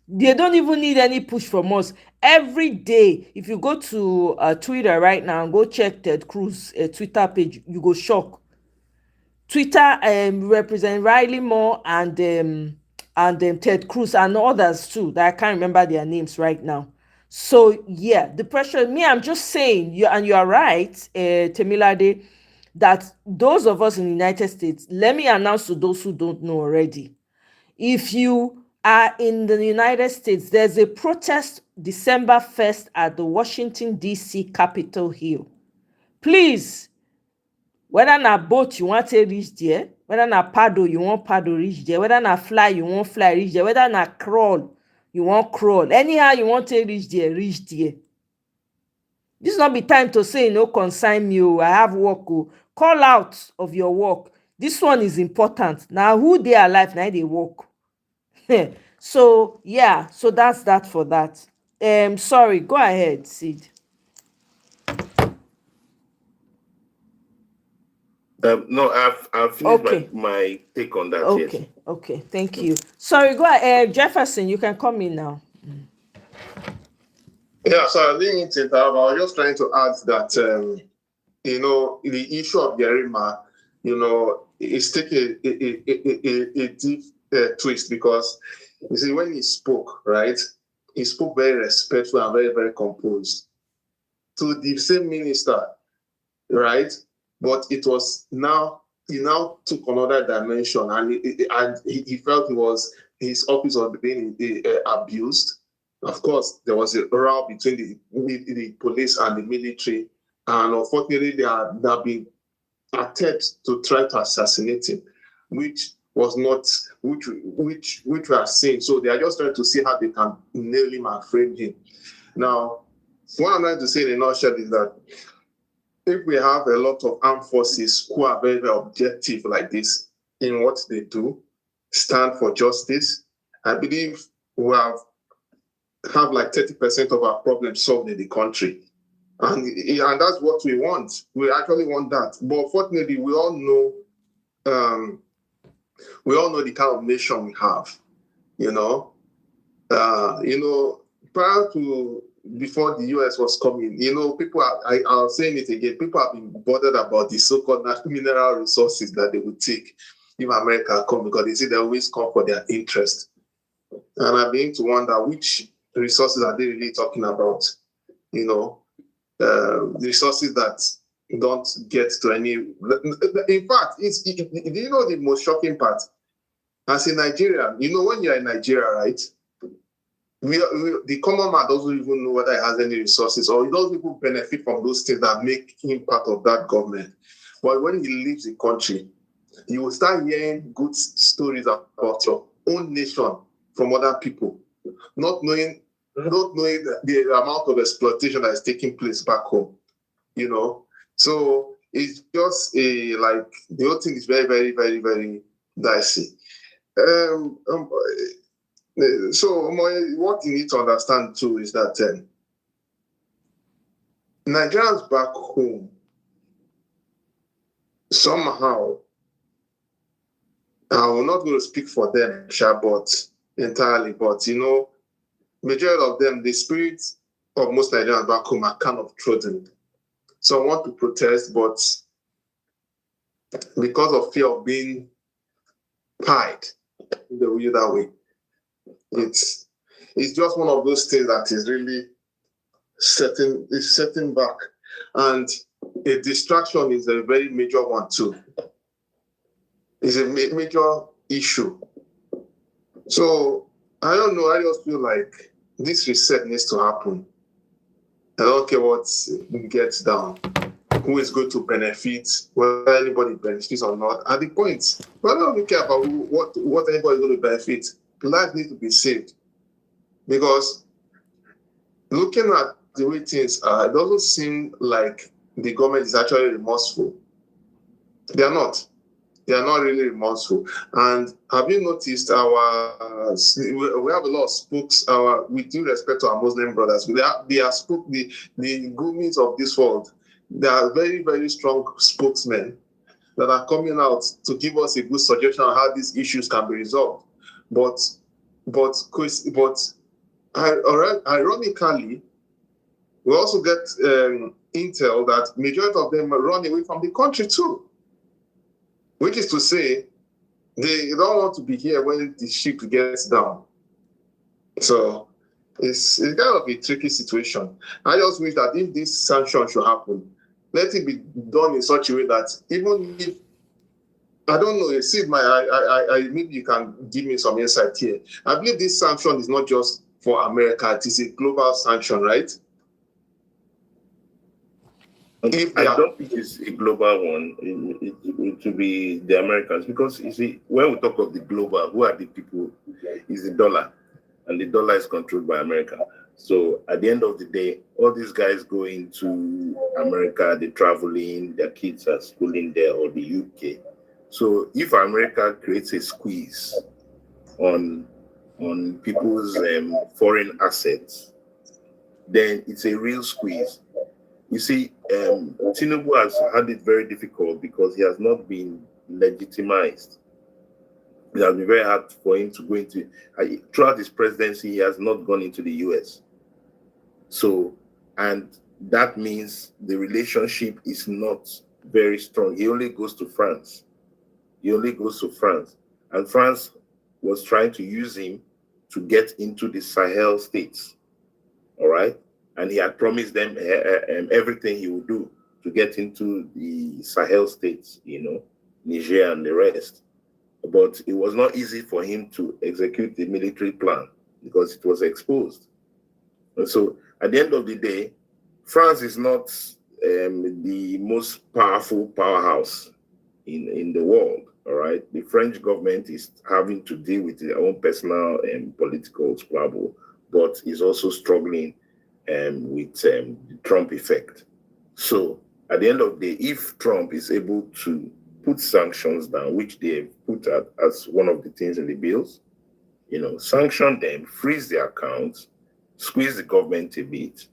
They don't even need any push from us. Every day, if you go to Twitter right now and go check Ted Cruz Twitter page, you go shock. Twitter represent Riley Moore and Ted Cruz and others too that I can't remember their names right now. So yeah, the pressure. I'm just saying, you are right, Temilade, that those of us in the United States. Let me announce to those who don't know already. If you are in the United States, there's a protest December 1st at the Washington D.C. Capitol Hill. Please, whether na boat you want to reach there, whether na paddle you want paddle reach there, whether na fly you want fly reach there, whether na crawl you want crawl, anyhow you want to reach there, reach there. This not be time to say no consign me, I have work. Call out of your work. This one is important. Now who they alive, now they work. So yeah, so that's that for that. Sorry, go ahead, Sid. No, I've finished my take on that. Okay, yes. Okay, thank you. Sorry, go ahead, Jefferson. You can come in now. Yeah, so I didn't interrupt. I was just trying to add that the issue of Yerima, is taking a deep twist, because you see, when he spoke, right, he spoke very respectful and very, very composed to the same minister, right? But it was he now took another dimension, and he felt his office was being abused. Of course, there was a row between the police and the military, and unfortunately, there have been attempts to try to assassinate him, which was not, which we are seeing. So they are just trying to see how they can nail him and frame him. Now, what I'm trying to say in a nutshell is that if we have a lot of armed forces who are very, very objective like this in what they do, stand for justice, I believe we have like 30% of our problems solved in the country. And that's what we want. We actually want that. But fortunately, we all know the kind of nation we have. Prior to before the US was coming, people I was saying it again, people have been bothered about the so-called mineral resources that they would take if America come, because they see they always come for their interest. And I begin to wonder which resources are they really talking about? The resources that don't get to any. In fact, do you know the most shocking part? As a Nigerian, when you're in Nigeria, right? The common man doesn't even know whether he has any resources, or he doesn't even benefit from those things that make him part of that government. But when he leaves the country, you will start hearing good stories about your own nation from other people, not knowing the amount of exploitation that is taking place back home. So it's just the whole thing is very, very, very, very dicey. So what you need to understand too is that Nigerians back home somehow, I will not going to speak for them, but entirely, but majority of them, the spirits of most Nigerians back home are kind of trodden. Some want to protest, but because of fear of being pied in the way that way, it's just one of those things that is really setting back. And a distraction is a very major one too. It's a major issue. So I don't know, I just feel like this reset needs to happen. I don't care what gets down, who is going to benefit, whether anybody benefits or not. At the point, I don't really care about what anybody is going to benefit. Life needs to be saved. Because looking at the way things are, it doesn't seem like the government is actually remorseful. They are not. They are not really remorseful. And have you noticed we have a lot of spokes, with due respect to our Muslim brothers, they are the Gumis of this world. They are very, very strong spokesmen that are coming out to give us a good suggestion on how these issues can be resolved. But ironically, we also get intel that majority of them run away from the country too. Which is to say, they don't want to be here when the ship gets down. So it's kind of a tricky situation. I just wish that if this sanction should happen, let it be done in such a way that even if, I don't know, maybe you can give me some insight here. I believe this sanction is not just for America, it is a global sanction, right? I don't think it's a global one. It will be the Americans, because you see, when we talk of the global, who are the people? Is the dollar, and the dollar is controlled by America. So at the end of the day, all these guys going to America, they're traveling, their kids are schooling there, or the UK. So if America creates a squeeze on people's foreign assets, then it's a real squeeze. You see, Tinubu has had it very difficult because he has not been legitimized. It has been very hard for him to go into, throughout his presidency, he has not gone into the US. So, and that means the relationship is not very strong. He only goes to France. And France was trying to use him to get into the Sahel states. All right. And he had promised them everything he would do to get into the Sahel states, Niger and the rest. But it was not easy for him to execute the military plan because it was exposed. And so at the end of the day, France is not the most powerful powerhouse in the world. All right. The French government is having to deal with their own personal and political squabble, but is also struggling with the Trump effect. So at the end of the day, if Trump is able to put sanctions down, which they have put out as one of the things in the bills, sanction them, freeze their accounts, squeeze the government a bit,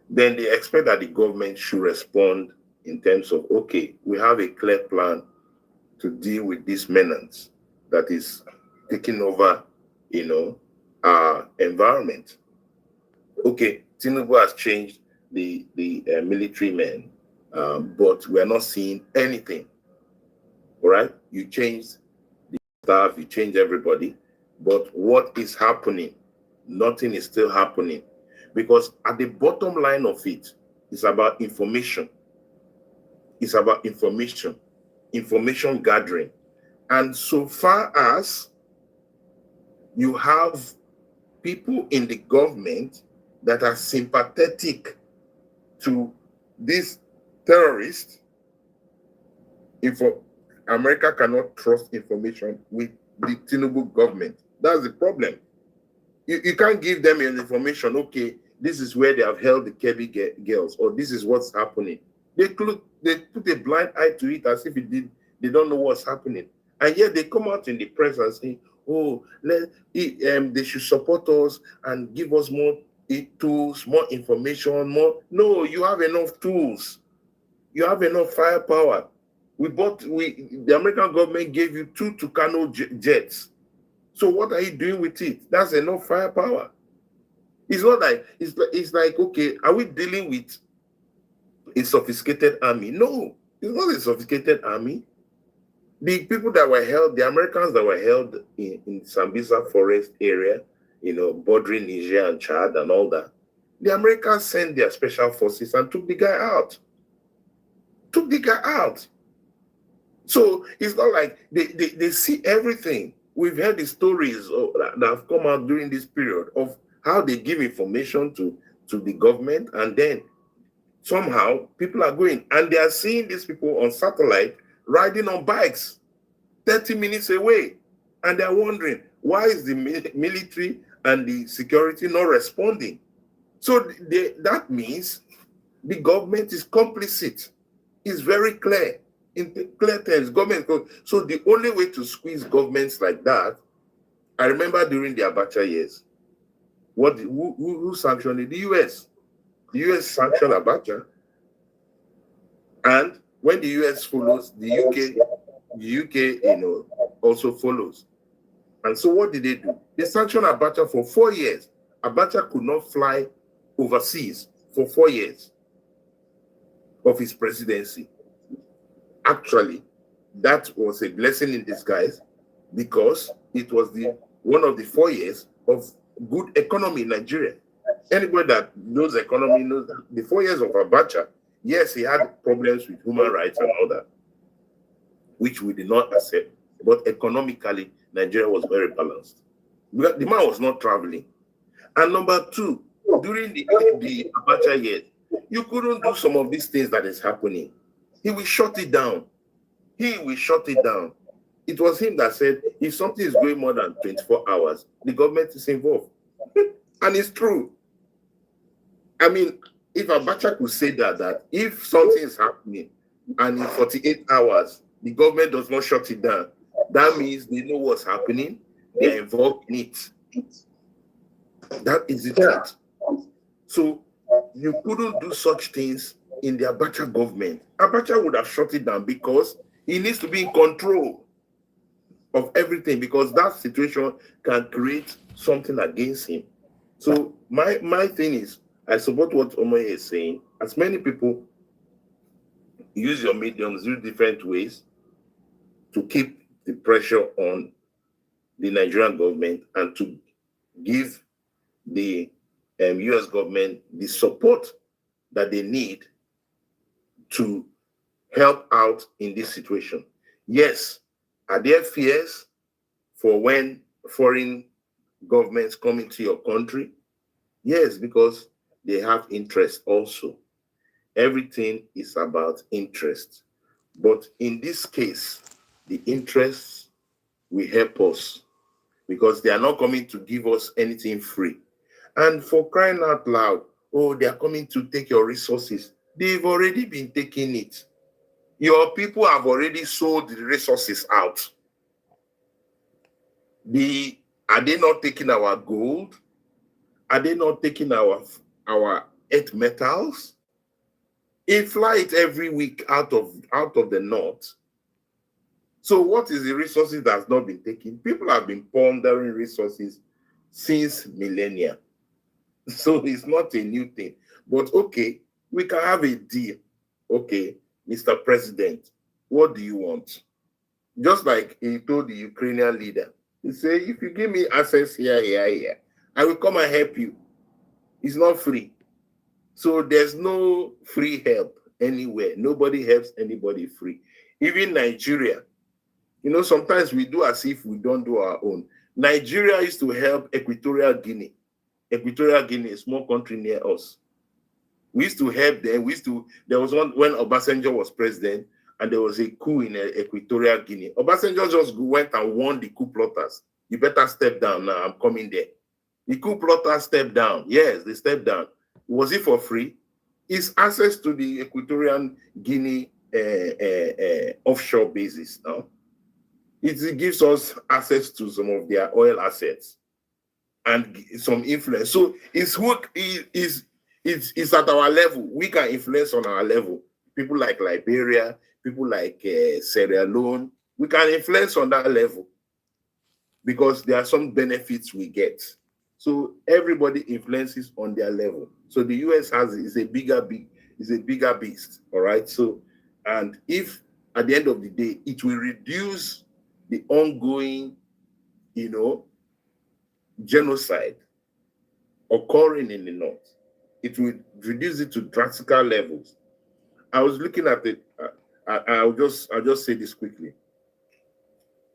then they expect that the government should respond in terms of, okay, we have a clear plan to deal with this menace that is taking over, our environment. Okay, Tinubu has changed the military men, but we are not seeing anything. All right, you changed the staff, you change everybody, but what is happening? Nothing is still happening, because at the bottom line of it is about information. It's about information, information gathering. And so far as you have people in the government that are sympathetic to this terrorist, America cannot trust information with the Tinubu government. That's the problem. You can't give them an information, okay, this is where they have held the Kebbi girls, or this is what's happening. They put a blind eye to it as if they don't know what's happening. And yet they come out in the press and say, oh, they should support us and give us more tools, more information, more. No, you have enough tools. You have enough firepower. The American government gave you 2 Tucano jets. So what are you doing with it? That's enough firepower. It's not like, it's like, okay, are we dealing with a sophisticated army? No, it's not a sophisticated army. The people that were held, the Americans that were held in Sambisa forest area, bordering Niger and Chad and all that, the Americans sent their special forces and took the guy out. So it's not like they see everything. We've heard the stories that have come out during this period of how they give information to the government, and then somehow people are going and they are seeing these people on satellite riding on bikes 30 minutes away, and they're wondering, why is the military and the security not responding? So that means the government is complicit. It's very clear. In clear terms, government. So the only way to squeeze governments like that, I remember during the Abacha years, who sanctioned it? The US. The US sanctioned Abacha, and when the US follows, the UK, also follows. And so what did they do? They sanctioned Abacha for 4 years. Abacha could not fly overseas for 4 years of his presidency. Actually, that was a blessing in disguise, because it was one of the 4 years of good economy in Nigeria. Anybody that knows economy knows that the 4 years of Abacha, yes, he had problems with human rights and all that, which we did not accept, but economically, Nigeria was very balanced. The man was not traveling. And number 2, during the Abacha years, you couldn't do some of these things that is happening. He will shut it down. It was him that said, if something is going more than 24 hours, the government is involved. And it's true. I mean, if Abacha could say that if something is happening and in 48 hours, the government does not shut it down, that means they know what's happening, they're involved in it. That is the truth. So you couldn't do such things in the Abacha government. Abacha would have shut it down, because he needs to be in control of everything, because that situation can create something against him. So my thing is, I support what Omoye is saying. As many people, use your mediums, use different ways to keep the pressure on the Nigerian government and to give the US government the support that they need to help out in this situation. Yes, are there fears for when foreign governments come into your country? Yes, because they have interest also. Everything is about interest. But in this case, the interests will help us, because they are not coming to give us anything free. And for crying out loud, oh, they are coming to take your resources. They've already been taking it. Your people have already sold the resources out. Are they not taking our gold? Are they not taking our earth metals? They fly it every week out of the north. So what is the resources that has not been taken? People have been pondering resources since millennia. So it's not a new thing. But okay, we can have a deal. Okay, Mr. President, what do you want? Just like he told the Ukrainian leader, he said, if you give me access here, here, here, I will come and help you. It's not free. So there's no free help anywhere. Nobody helps anybody free. Even Nigeria, sometimes we do as if we don't do our own. Nigeria used to help Equatorial Guinea. Equatorial Guinea, a small country near us. We used to help them. There was one when Obasanjo was president, and there was a coup in Equatorial Guinea. Obasanjo just went and warned the coup plotters. You better step down now. I'm coming there. The coup plotters stepped down. Yes, they stepped down. Was it for free? It's access to the Equatorial Guinea offshore bases now. It gives us access to some of their oil assets and some influence. So it's at our level. We can influence on our level. People like Liberia, people like Sierra Leone, we can influence on that level because there are some benefits we get. So everybody influences on their level. So the US is a bigger beast, all right? So, and if at the end of the day, it will reduce the ongoing, genocide occurring in the North. It will reduce it to drastic levels. I was looking at it. I'll just say this quickly.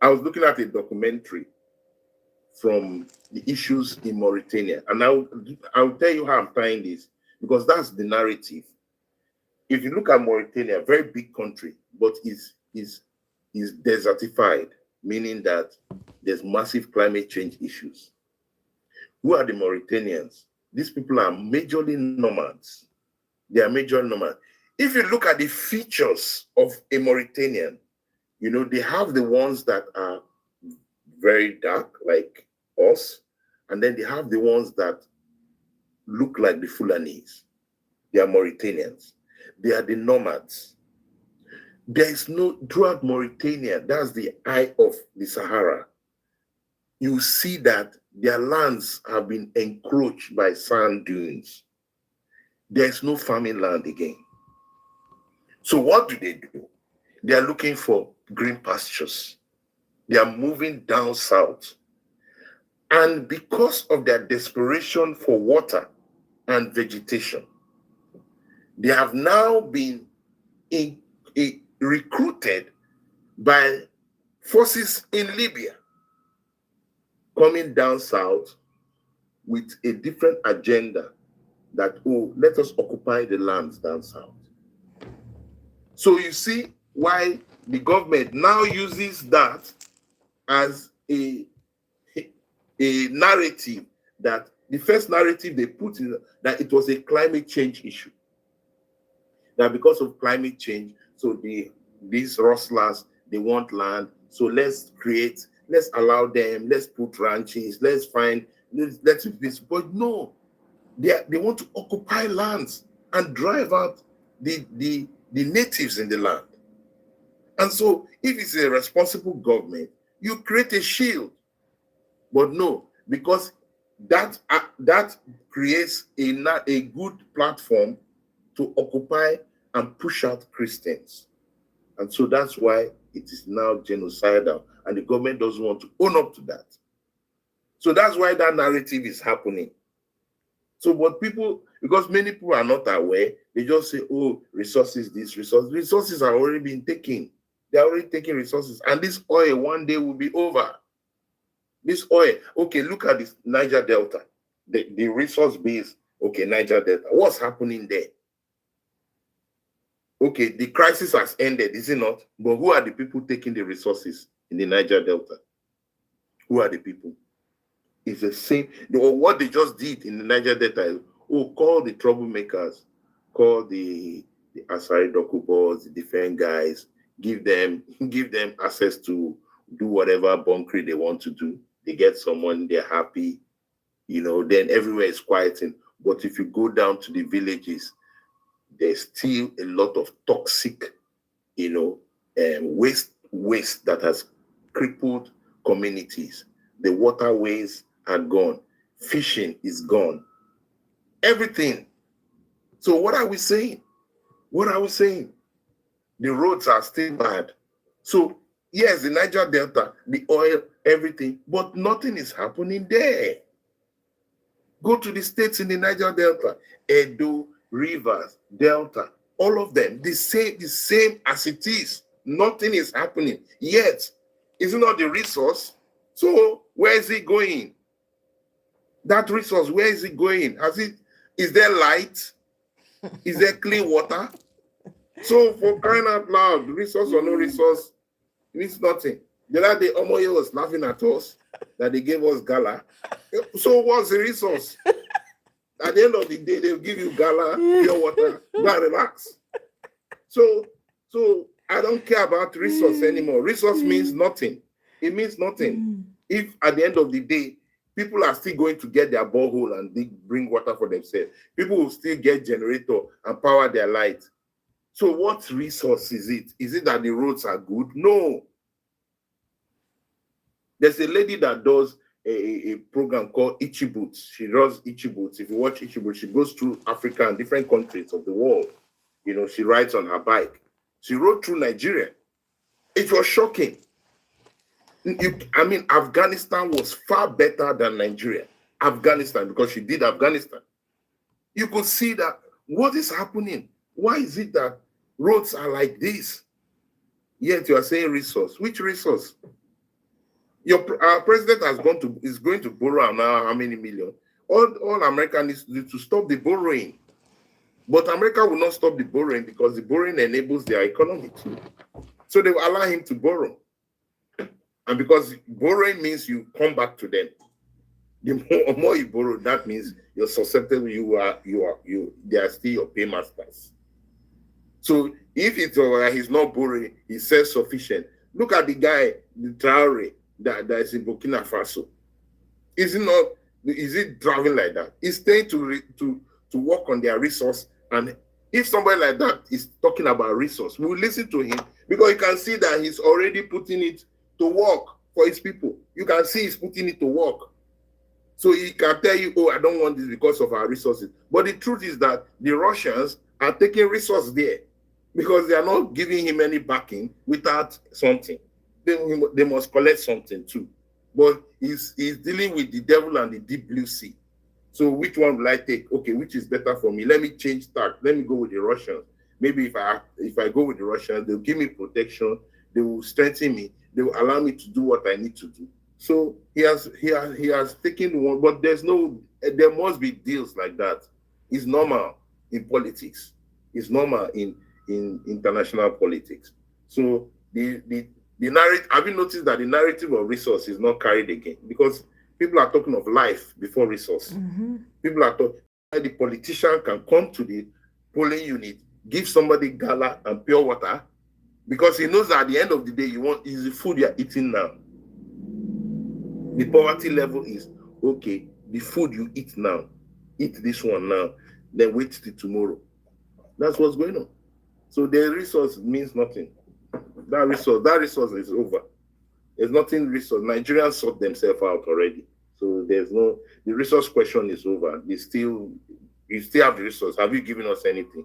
I was looking at a documentary from the issues in Mauritania, and I'll tell you how I'm tying this because that's the narrative. If you look at Mauritania, very big country, but is desertified, meaning that there's massive climate change issues. Who are the Mauritanians? These people are majorly nomads. They are majorly nomads. If you look at the features of a Mauritanian, they have the ones that are very dark, like us, and then they have the ones that look like the Fulanis. They are Mauritanians. They are the nomads. There is throughout Mauritania, that's the eye of the Sahara. You see that their lands have been encroached by sand dunes. There's no farming land again. So what do? They are looking for green pastures. They are moving down south. And because of their desperation for water and vegetation, they have now been recruited by forces in Libya coming down south with a different agenda that, let us occupy the lands down south. So you see why the government now uses that as a narrative, that the first narrative they put in that it was a climate change issue. That because of climate change, so these rustlers, they want land, so let's allow them, let's put ranches, let's do this. But no, they want to occupy lands and drive out the natives in the land. And so if it's a responsible government, you create a shield. But no, because that creates a good platform to occupy and push out Christians. And so that's why it is now genocidal, and the government doesn't want to own up to that. So that's why that narrative is happening. So what people, because many people are not aware, they just say, resources, resources are already being taken. They're already taking resources. And this oil one day will be over. This oil, okay, look at this Niger Delta, the resource base, okay, Niger Delta. What's happening there? Okay, the crisis has ended, is it not? But who are the people taking the resources in the Niger Delta? Who are the people? It's the same. What they just did in the Niger Delta is, call the troublemakers, call the Asari Dokubos, the defense guys, give them access to do whatever bunkering they want to do. They get someone, they're happy, then everywhere is quieting. But if you go down to the villages, there's still a lot of toxic, waste that has crippled communities. The waterways are gone. Fishing is gone. everything. So what are we saying? What are we saying? The roads are still bad. So yes, the Niger Delta, the oil, everything, but nothing is happening there. Go to the states in the Niger Delta, Edo, Rivers, Delta, all of them, the same as it is. Nothing is happening. Yet, is it not the resource? So where is it going? That resource, where is it going? Is there light? Is there clean water? So for crying out loud, resource or no resource, it means nothing. The other day, Omoye was laughing at us that they gave us gala. So what's the resource? At the end of the day, they'll give you gala, pure water, go and relax. So I don't care about resource anymore. Resource means nothing. It means nothing. If at the end of the day, people are still going to get their borehole and bring water for themselves, people will still get generator and power their light. So what resource is it? Is it that the roads are good? No. There's a lady that does a program called Itchy Boots. She does Itchy Boots. If you watch Itchy Boots, she goes through Africa and different countries of the world. You know, she rides on her bike. She rode through Nigeria. It was shocking. Afghanistan was far better than Nigeria. Afghanistan, because she did Afghanistan. You could see that what is happening? Why is it that roads are like this? Yet you are saying resource. Which resource? Our president is going to borrow now how many million? All America needs to do to stop the borrowing. But America will not stop the borrowing because the borrowing enables their economy too. So they will allow him to borrow. And because borrowing means you come back to them. The more you borrow, that means you're susceptible, they are still your paymasters. So if he's not borrowing, he's self-sufficient. Look at the guy, the Traore, that is in Burkina Faso. Is it driving like that? He's staying to work on their resource. And if somebody like that is talking about resource, we will listen to him because you can see that he's already putting it to work for his people. You can see he's putting it to work. So he can tell you, oh, I don't want this because of our resources. But the truth is that the Russians are taking resources there because they are not giving him any backing without something. They must collect something too. But he's dealing with the devil and the deep blue sea. So which one will I take? Okay, which is better for me? Let me change tack. Let me go with the Russians. Maybe if I go with the Russians, they'll give me protection. They will strengthen me. They will allow me to do what I need to do. So he has taken one, but there must be deals like that. It's normal in politics. It's normal in international politics. So the narrative, have you noticed that the narrative of resource is not carried again? Because people are talking of life before resource. Mm-hmm. People are talking that the politician can come to the polling unit, give somebody gala and pure water, because he knows that at the end of the day, is the food you're eating now. The poverty level is, okay, the food you eat now, eat this one now, then wait till tomorrow. That's what's going on. So the resource means nothing. That resource is over. There's nothing resource. Nigerians sort themselves out already. So the resource question is over. You still have the resource. Have you given us anything?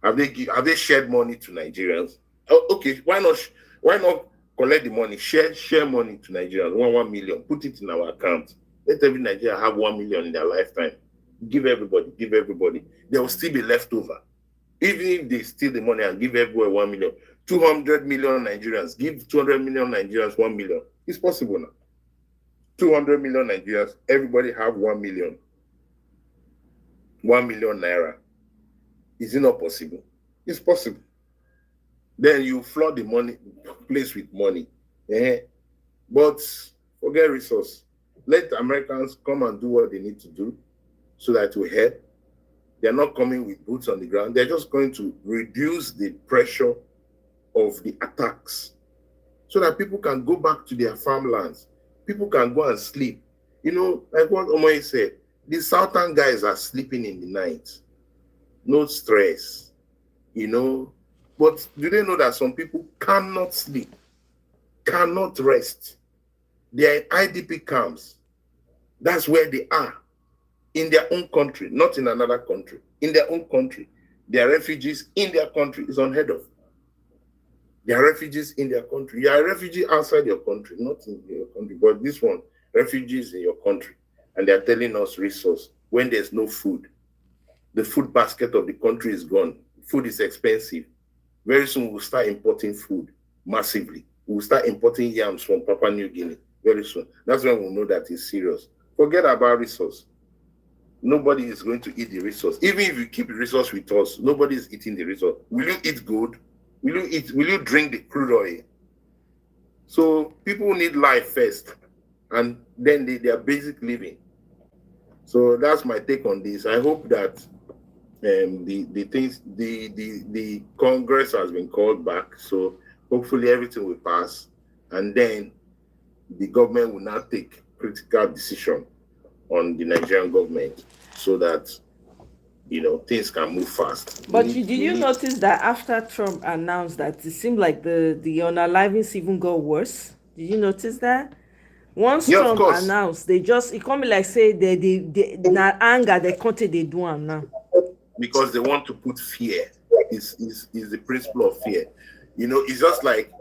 Have they shared money to Nigerians? Oh, okay, why not collect the money, share money to Nigerians, 1 million, put it in our account. Let every Nigerian have 1 million in their lifetime. Give everybody. There will still be leftover. Even if they steal the money and give everyone 1 million, 200 million Nigerians, give 200 million Nigerians 1 million. It's possible now. 200 million Nigerians, everybody have 1 million. 1 million naira. Is it not possible? It's possible. Then you flood the money place with money. But forget resource. Let Americans come and do what they need to do so that we help. They're not coming with boots on the ground. They're just going to reduce the pressure of the attacks so that people can go back to their farmlands. People can go and sleep. You know, like what Omoye said, the southern guys are sleeping in the night. No stress, you know. But do they know that some people cannot sleep, cannot rest? They are in IDP camps. That's where they are. in their own country, not in another country. In their own country, they are refugees in their country. It's unheard of. They are refugees in their country. You are a refugee outside your country, not in your country. But this one, refugees in your country, and they are telling us resource when there's no food. The food basket of the country is gone. Food is expensive. Very soon we'll start importing food massively. We'll start importing yams from Papua New Guinea very soon. That's when we'll know that it's serious. Forget about resource. Nobody is going to eat the resource. Even if you keep the resource with us, nobody is eating the resource. Will you eat gold? Will you drink the crude oil? So people need life first, and then their basic living. So that's my take on this. I hope that the Congress has been called back. So hopefully everything will pass, and then the government will now take critical decision on the Nigerian government so that things can move fast. But did you notice that after Trump announced that, it seemed like the unalivings even got worse? Did you notice that? Once Trump announced, it can't be like say they anger they can't they do them now. Because they want to put fear. Is the principle of fear. It's just like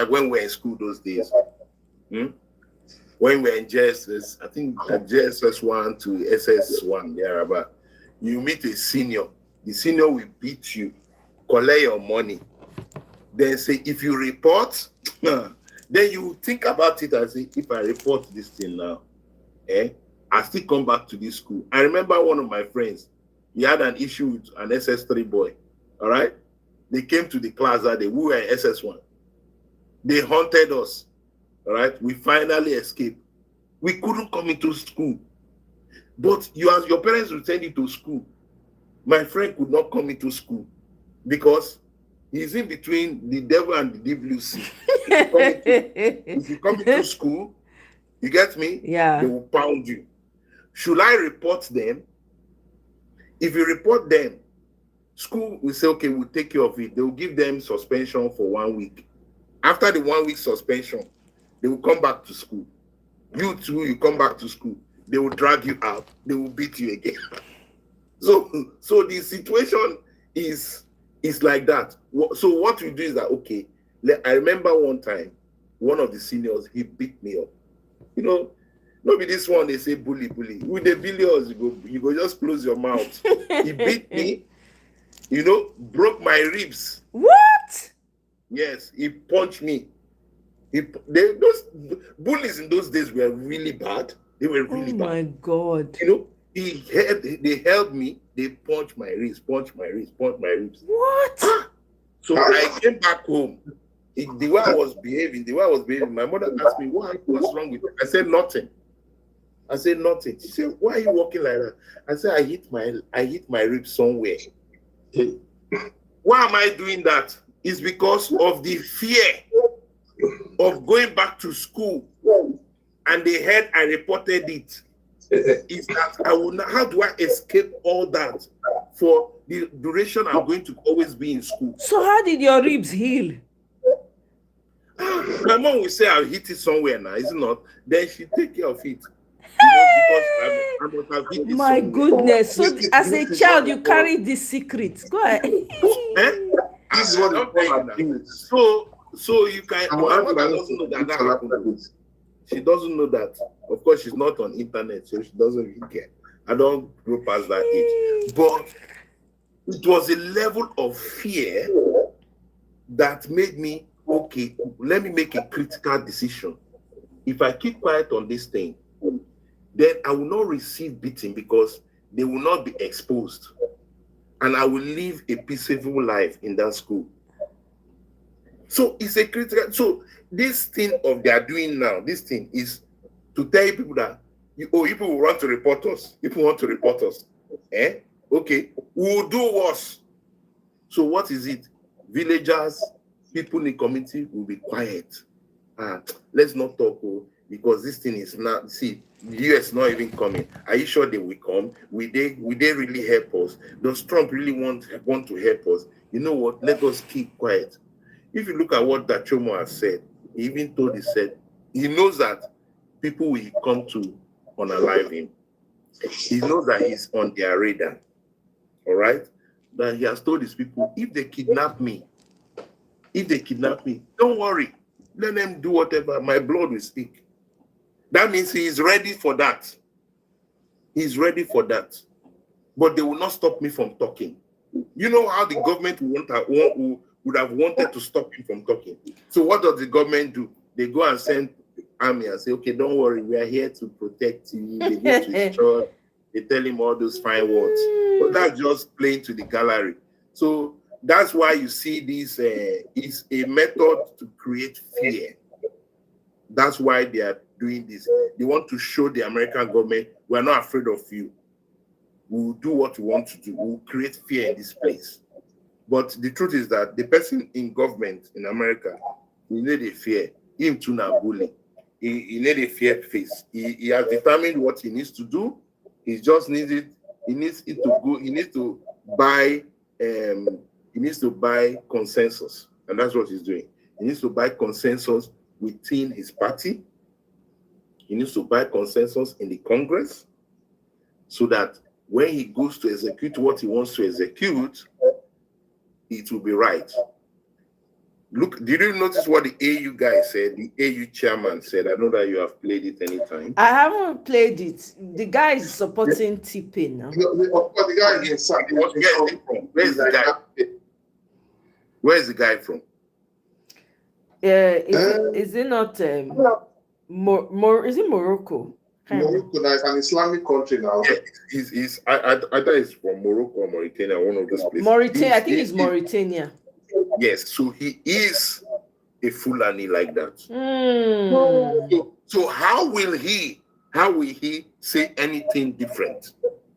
when we're in school those days. When we're in JSS, I think JSS 1 to SS1, thereabout. You meet a senior, the senior will beat you, collect your money, then say, if you report, then you think about it and say, if I report this thing now, I still come back to this school. I remember one of my friends, he had an issue with an SS3 boy, all right? They came to the class that day, we were in SS1. They haunted us, all right? We finally escaped. We couldn't come into school. But your parents will send you to school. My friend could not come into school because he's in between the devil and the WC. If you come into school, you get me? Yeah. They will pound you. Should I report them? If you report them, school will say, okay, we'll take care of it. They will give them suspension for 1 week. After the 1 week suspension, they will come back to school. You too, you come back to school. They will drag you out. They will beat you again. So the situation is like that. So what we do is that, okay, I remember one time, one of the seniors, he beat me up. Maybe this one, they say bully. With the billions, you go just close your mouth. He beat me, broke my ribs. What? Yes, he punched me. Those bullies in those days were really bad. They were really bad. Oh my God. They held me, they punched my ribs. What? So I came back home. The way I was behaving, my mother asked me, what's wrong with you? I said nothing. She said, why are you walking like that? I said, I hit my ribs somewhere. Why am I doing that? It's because of the fear of going back to school. And they heard I reported it. Is that how do I escape all that for the duration I'm going to always be in school? So how did your ribs heal? My mom will say I'll hit it somewhere now, is it not? Then she take care of it. Because I must have hit it My somewhere. goodness. So as a child, you carried this secret. Go ahead. This is what they call abuse. So you can. My mother doesn't know that happened. She doesn't know that. Of course, she's not on internet, so she doesn't really care. I don't grow past that age. But it was a level of fear that made me, okay, let me make a critical decision. If I keep quiet on this thing, then I will not receive beating because they will not be exposed. And I will live a peaceful life in that school. So it's a critical. So this thing of they are doing now, this thing is to tell people that people will want to report us. People want to report us. Okay, we will do worse. So what is it? Villagers, people in the community will be quiet. Let's not talk because this thing is not. See, the US not even coming. Are you sure they will come? Will they really help us? Does Trump really want to help us? You know what? Let us keep quiet. If you look at what Dachomo has said, he even said he knows that people will come to unalive him. He knows that he's on their radar. All right? That he has told his people, if they kidnap me, don't worry. Let them do whatever. My blood will speak. That means he is ready for that. He's ready for that. But they will not stop me from talking. You know how the government would have wanted to stop him from talking. So what does the government do? They go and send army and say, okay, don't worry, we are here to protect you. They go to his church, they tell him all those fine words. But that's just playing to the gallery. So that's why you see this is a method to create fear. That's why they are doing this. They want to show the American government, we're not afraid of you. We'll do what we want to do. We'll create fear in this place. But the truth is that the person in government in America, he need a fear. Him too na bully. He need a fear face. He has determined what he needs to do. He just needs it. He needs it to go. He needs to buy. He needs to buy consensus, and that's what he's doing. He needs to buy consensus within his party. He needs to buy consensus in the Congress, so that when he goes to execute what he wants to execute, it will be right. Look, did you notice what the AU guy said? The AU chairman said, I know that you have played it anytime. I haven't played it. The guy is supporting T-Pain now. The guy against Where's the guy? Where's the guy from? Is it not is it Morocco? Morocco now is an Islamic country now. Yeah, I thought it's from Morocco or Mauritania, one of those places. Mauritania, I think it's Mauritania. Yes, so he is a Fulani like that. So how will he say anything different?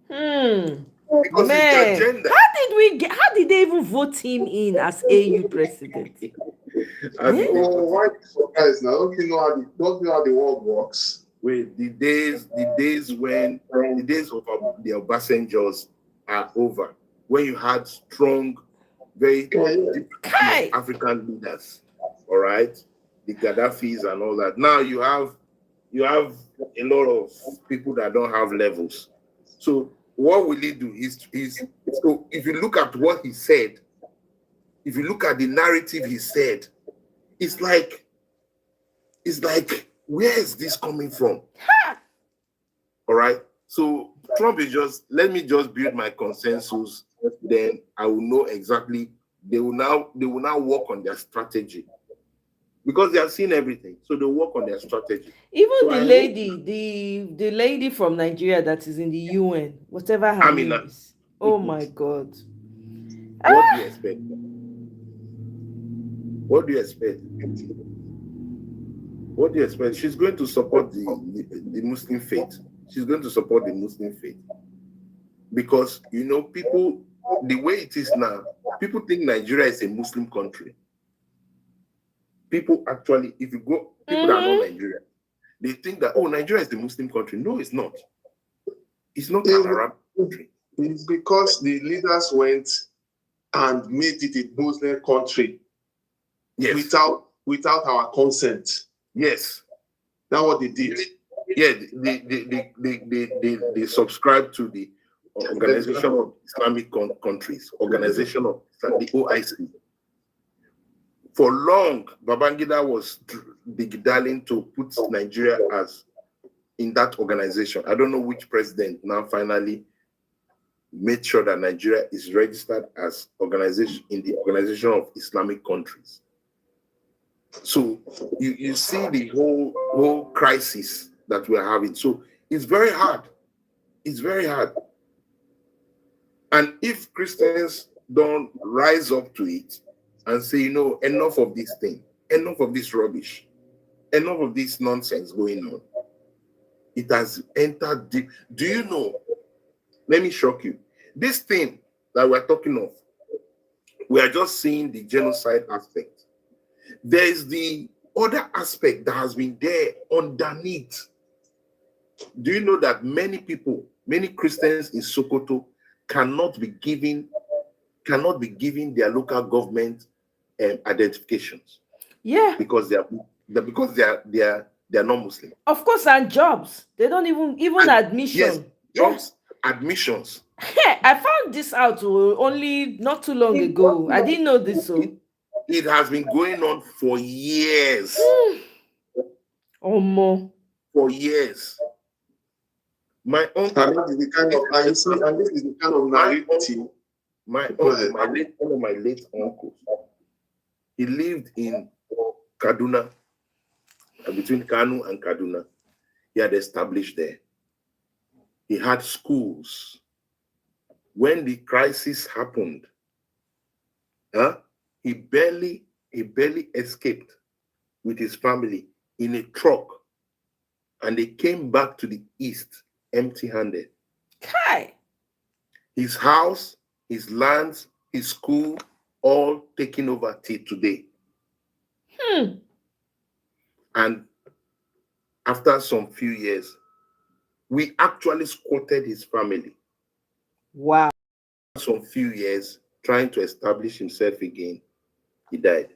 Because Man, his agenda. How did they even vote him in as AU president? Why surprised now? Don't you know how the world works? Wait, the days of the Obasanjos are over. When you had strong, very different African leaders, all right, the Gaddafis and all that. Now you have a lot of people that don't have levels. So what will he do? So if you look at what he said, if you look at the narrative he said, it's like, where is this coming from? All right. So Trump is just, let me just build my consensus, then I will know exactly. They will now work on their strategy, because they have seen everything. So they work on their strategy. Even so the lady from Nigeria that is in the UN, whatever her name is. Oh my God. What do you expect? What do you expect? What do you expect? She's going to support the Muslim faith. She's going to support the Muslim faith. Because, people, the way it is now, people think Nigeria is a Muslim country. People actually, if you go, people that are not Nigeria, they think that, Nigeria is the Muslim country. No, it's not. It's not an Arab country. It's because the leaders went and made it a Muslim country. Yes. Without our consent. Yes. That's what they did. Yeah, they subscribe to the Organization of Islamic Countries, Organization of the OIC. For long, Babangida was digging to put Nigeria as in that organization. I don't know which president now finally made sure that Nigeria is registered as organization in the Organization of Islamic Countries. So you see the whole crisis that we're having. So it's very hard. It's very hard. And if Christians don't rise up to it and say, enough of this thing, enough of this rubbish, enough of this nonsense going on, it has entered deep. Do you know? Let me shock you. This thing that we're talking of, we are just seeing the genocide aspect. There is the other aspect that has been there underneath. Do you know that many people, many Christians in Sokoto cannot be given their local government identifications? Yeah, because they are not Muslim. Of course, and jobs. They don't even admission. Just admissions. Hey, I found this out only not too long ago. I didn't know this. So It has been going on for years. Omo. For years. My uncle. And this is the kind of, and you see, and this is the kind of narrative. One of my late uncles, he lived in Kaduna, between Kanu and Kaduna. He had established there. He had schools. When the crisis happened, he barely escaped with his family in a truck, and they came back to the east empty-handed. Kai. His house, his lands, his school, all taken over till today. And after some few years, we actually squatted his family. Wow. Some few years trying to establish himself again, he died.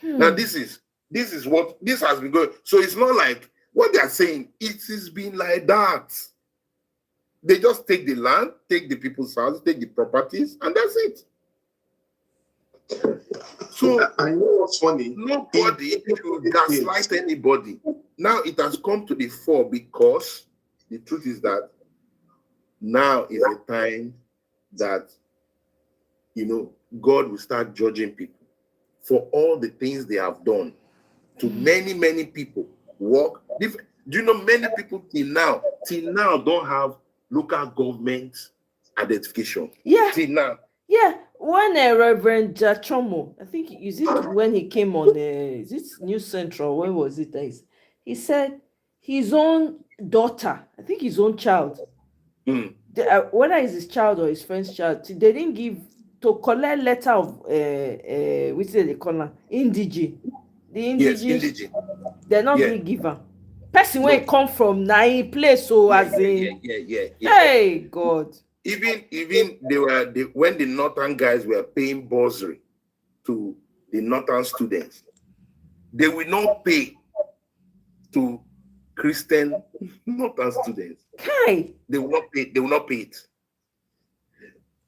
Now this has been going. So it's not like what they are saying. It has been like that. They just take the land, take the people's house, take the properties, and that's it. So I know what's funny. Nobody should gaslight anybody. Now it has come to the fore because the truth is that now is a time that, God will start judging people for all the things they have done to many, many people. Do you know many people till now don't have local government identification? Yeah. Till now. Yeah. When Reverend Jachomo, I think, is it when he came on, is it News Central? When was it? He said his own daughter, I think his own child, whether it's his child or his friend's child, they didn't give to collect letter of which they call her indige. The indige, yes, indige. They're not really given. Person where it come from nine place, so as in hey God. Even when the northern guys were paying bursary to the northern students, they will not pay to Christian northern students. Hey. They will not pay it.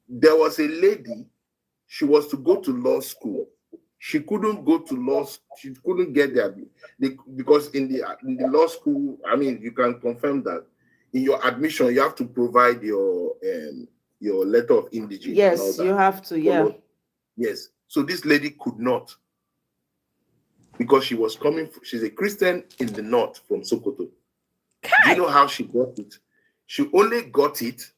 There was a lady, she was to go to law school. She couldn't go to law. She couldn't get there because in the law school, I mean, you can confirm that in your admission you have to provide your letter of indigence. Yes, you have to. Yeah. Yes. So this lady could not because she was she's a Christian in the north from Sokoto. Do you know how she got it? She only got it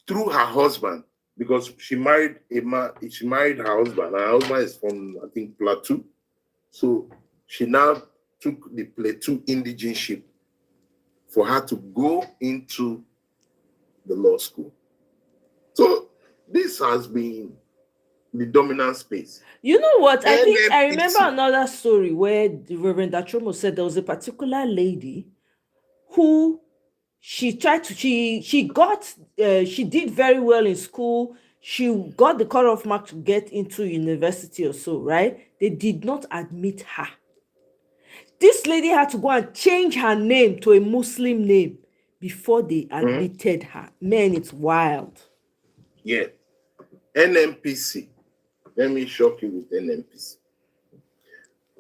through her husband. Because she married a man, she married her husband. Her husband is from, I think, Plateau. So she now took the Plateau indigenship for her to go into the law school. So this has been the dominant space. You know what? I remember another story where the Reverend Achomo said there was a particular lady who she did very well in school. She got the cutoff mark to get into university or so, right? They did not admit her. This lady had to go and change her name to a Muslim name before they admitted her. Man, it's wild. Yeah. NMPC. Let me shock you with NMPC.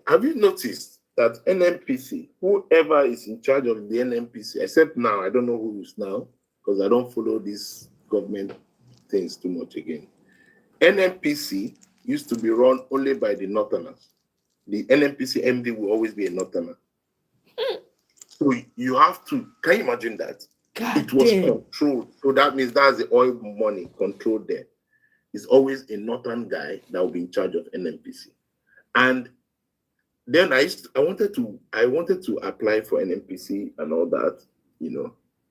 Have you noticed that NMPC, whoever is in charge of the NMPC, except now, I don't know who is now, because I don't follow these government things too much again. NMPC used to be run only by the Northerners. The NMPC MD will always be a Northerner. So you have to, can you imagine that? It was controlled. So that means that's the oil money controlled there. It's always a Northern guy that will be in charge of NMPC. And then I wanted to apply for NMPC and all that,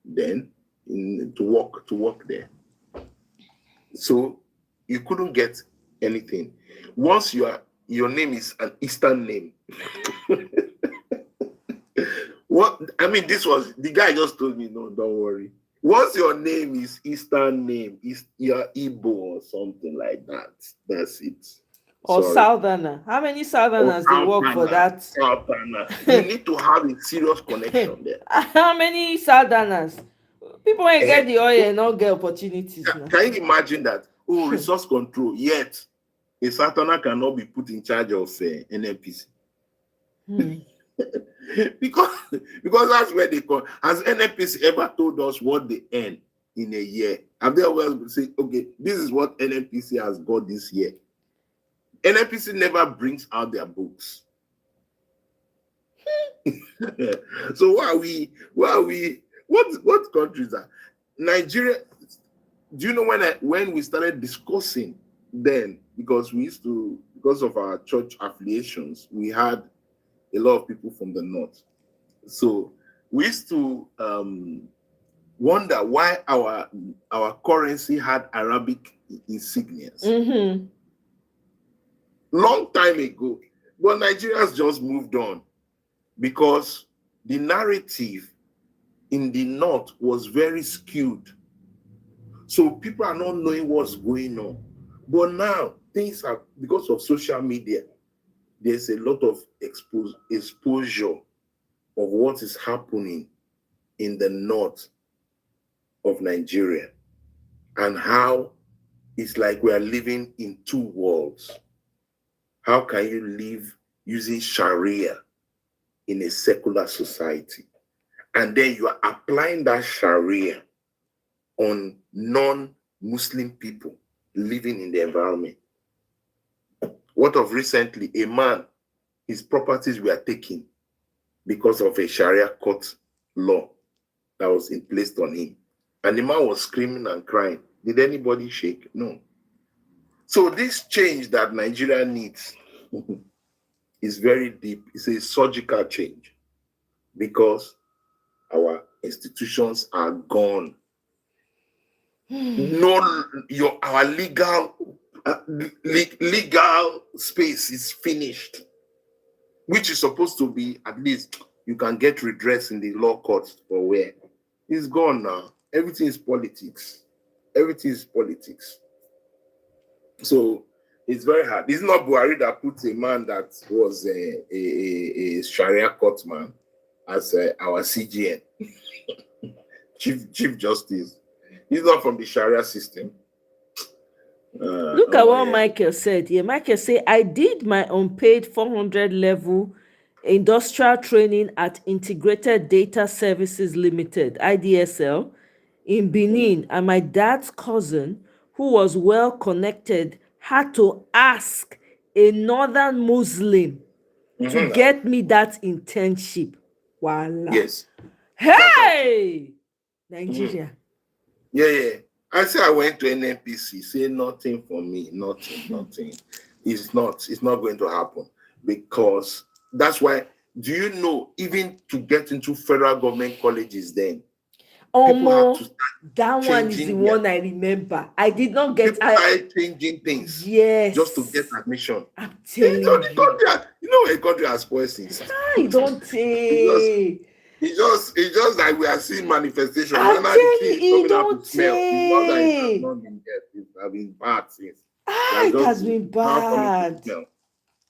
then to work there. So you couldn't get anything. Once your name is an Eastern name. This was the guy just told me, no, don't worry. Once your name is Eastern name, you're Igbo or something like that. That's it. Or Southerner. How many Southerners they work for that? Southerner. You need to have a serious connection there. How many Southerners? People ain't get the oil and not get opportunities now. Can you imagine that? Oh, resource control. Yet, a Southern cannot be put in charge of NNPC. because that's where they come. Has NNPC ever told us what they earn in a year? Have they always said, okay, this is what NNPC has got this year? NNPC never brings out their books. So what countries are Nigeria? Do you know when we started discussing then, because of our church affiliations, we had a lot of people from the north. So we used to wonder why our currency had Arabic insignias. Long time ago. But Nigerians just moved on because the narrative in the north was very skewed. So people are not knowing what's going on. But now things are, because of social media, there's a lot of exposure of what is happening in the north of Nigeria and how it's like we are living in two worlds. How can you live using Sharia in a secular society? And then you are applying that Sharia on non-Muslim people living in the environment. What of recently, a man, his properties were taken because of a Sharia court law that was in place on him. And the man was screaming and crying. Did anybody shake? No. So this change that Nigeria needs is very deep. It's a surgical change because our institutions are gone. Our legal space is finished, which is supposed to be, at least you can get redress in the law courts or where. It's gone now. Everything is politics. Everything is politics. So it's very hard. It's not Buhari that put a man that was a Sharia court man as our CGN, Chief Justice. He's not from the Sharia system. Look at what Michael said here. Michael said, I did my unpaid 400 level industrial training at Integrated Data Services Limited, IDSL, in Benin, and my dad's cousin, who was well connected, had to ask a northern Muslim to get me that internship. Voila. Yes. Hey! Nigeria. Yeah. I say I went to NNPC, say nothing for me, nothing. It's not going to happen because that's why, do you know, even to get into federal government colleges then, that one is the one I remember. I did not get. People started changing things. Yes. Just to get admission. I'm telling you. You know, a country has poisons. I don't say. It's just like we are seeing manifestations. I'm telling you, don't say. It's not that it has not been yet. It has been bad since. It has been bad.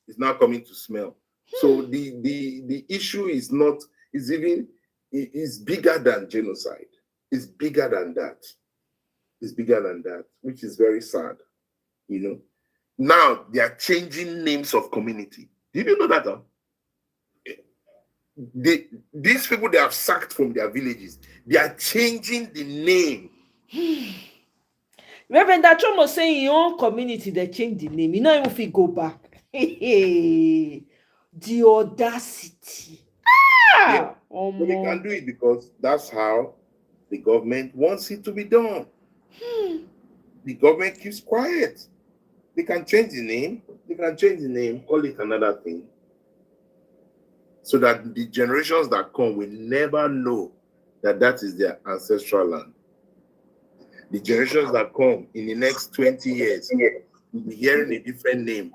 It's not coming to smell. So the issue is not, it's bigger than genocide. It's bigger than that. It's bigger than that, which is very sad. You know, now they are changing names of community. Did you know that? These people they have sacked from their villages, they are changing the name. Reverend Achom was saying in your own community they change the name. You know if we go back. The audacity. Yeah. But they can do it because that's how the government wants it to be done. The government keeps quiet. They can change the name. Call it another thing. So that the generations that come will never know that that is their ancestral land. The generations that come in the next 20 years will be hearing a different name.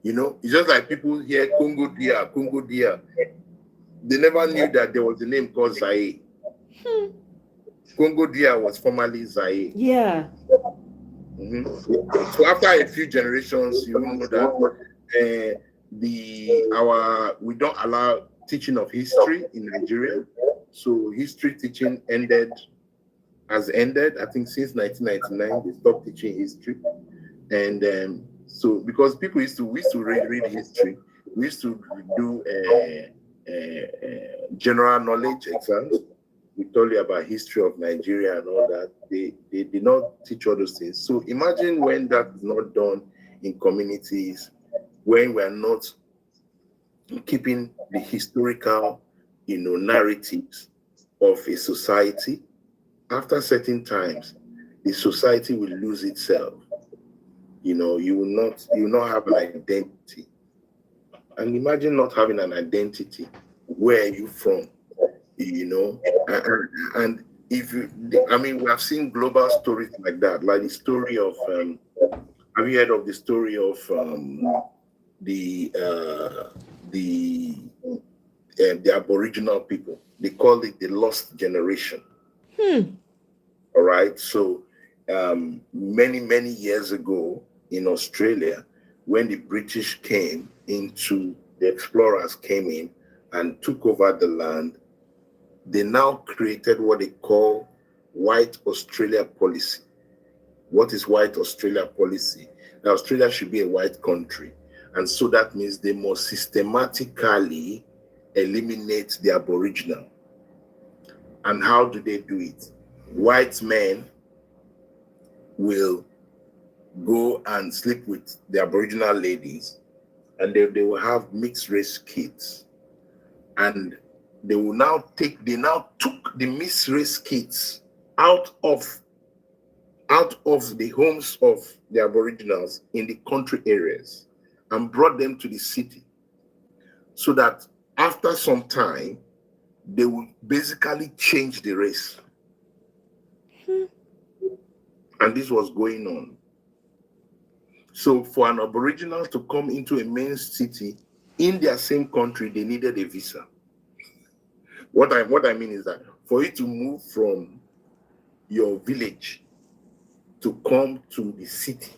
You know, it's just like people hear Congo Dia. They never knew that there was a name called Zaire. Congo Dia was formerly Zaire. Yeah. So after a few generations, you will know that we don't allow teaching of history in Nigeria. So history teaching ended has ended. I think since 1999, they stopped teaching history. And so, because we used to read history, we used to do general knowledge exams. We told you about history of Nigeria and all that. They did not teach all those things. So imagine when that is not done in communities, when we are not keeping the historical, narratives of a society. After certain times, the society will lose itself. You will not have an identity. And imagine not having an identity. Where are you from? And if you, we have seen global stories like that, like the story of, have you heard of the story of the Aboriginal people? They call it the lost generation. All right. So many years ago in Australia, when the British came into, the explorers came in and took over the land, they now created what they call White Australia policy. What is White Australia policy? Now, Australia should be a white country. And so that means they must systematically eliminate the Aboriginal. And how do they do it? White men will go and sleep with the Aboriginal ladies, and they will have mixed race kids. And they now took the mixed race kids out of the homes of the Aboriginals in the country areas and brought them to the city, so that after some time they will basically change the race. And this was going on. So for an Aboriginal to come into a main city in their same country, they needed a visa. What I mean is that for you to move from your village to come to the city,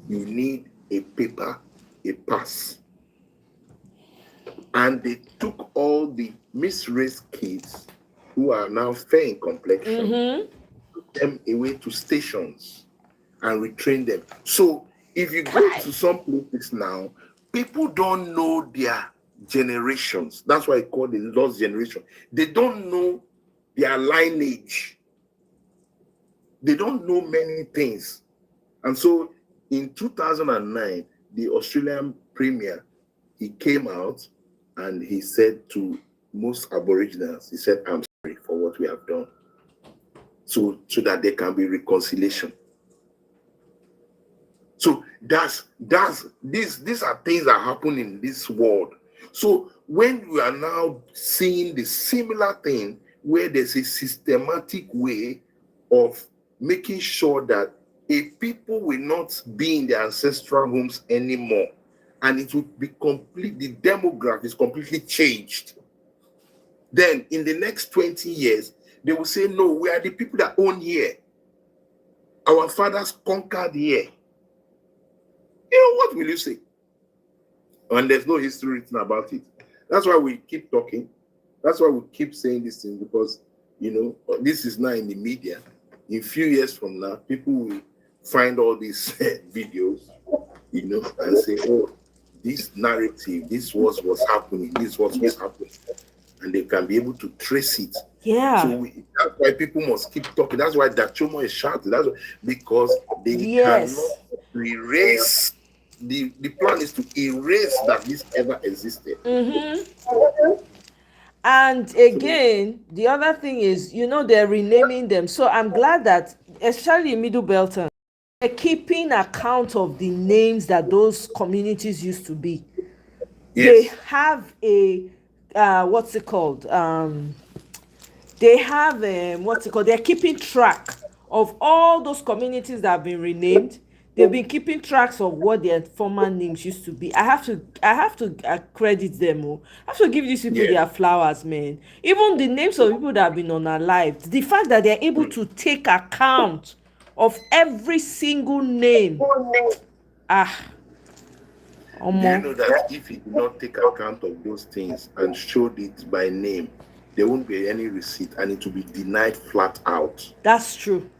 you need a paper, a pass. And they took all the mixed-race kids who are now fair in complexion, took them away to stations and retrain them. So if you go to some places now, people don't know their generations. That's why I call the lost generation. They don't know their lineage. They don't know many things. And so in 2009, the Australian Premier, he came out and he said to most Aboriginals, he said, "I'm sorry for what we have done." So that there can be reconciliation. So these are things that happen in this world. So when we are now seeing the similar thing where there's a systematic way of making sure that a people will not be in their ancestral homes anymore, and it will be the demographic is completely changed. Then in the next 20 years, they will say, no, we are the people that own here. Our fathers conquered here. What will you say? And there's no history written about it. That's why we keep talking. That's why we keep saying this thing, because, this is now in the media. In a few years from now, people will find all these videos, and say, oh, this narrative, this was what's happening, this was what's happening. And they can be able to trace it. Yeah. So that's why people must keep talking. That's why Dachomo is shouting. That's why, because they cannot erase. The plan is to erase that this ever existed. And again, the other thing is, they're renaming them. So I'm glad that, especially in Middle Belton, they're keeping account of the names that those communities used to be. Yes. They have a what's it called? They have they're keeping track of all those communities that have been renamed. They've been keeping tracks of what their former names used to be. I have to credit them. I have to give these people their flowers, man. Even the names of people that have been unalived, the fact that they're able to take account of every single name. Do you know that if you do not take account of those things and showed it by name, there won't be any receipt, and it will be denied flat out. That's true.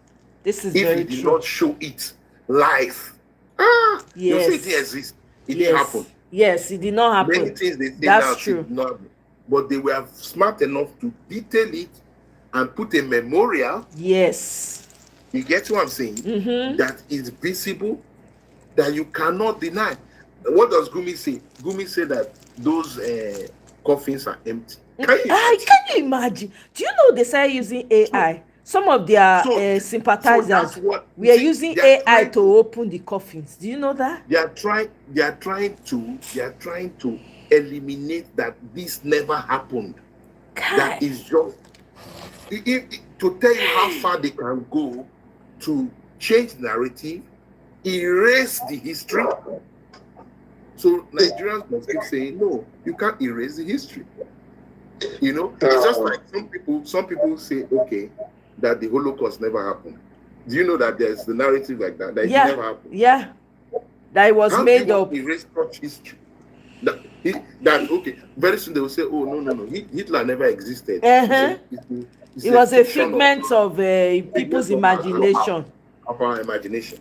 This is If very you did true. not show it live, you say it didn't Yes. exist. It didn't happen. Yes, it did not Many happen. things they say That's now true. did not happen. But they were smart enough to detail it and put a memorial. Yes. You get what I'm saying? That is visible, that you cannot deny. What does Gumi say? Gumi said that those coffins are empty. Can you imagine? Do you know they started using AI? Some of their sympathizers were using AI to open the coffins. Do you know that? They are trying to eliminate that this never happened. That is just to tell you how far they can go to change narrative, erase the history. So Nigerians must keep saying, no, you can't erase the history. You know, it's just like some people say, okay, that the Holocaust never happened. Do you know that there's the narrative like that? That it never happened. Yeah. That it was made up. Erase such history. That okay, very soon they will say, oh no, Hitler never existed. It was a figment of people's imagination. Of our imagination.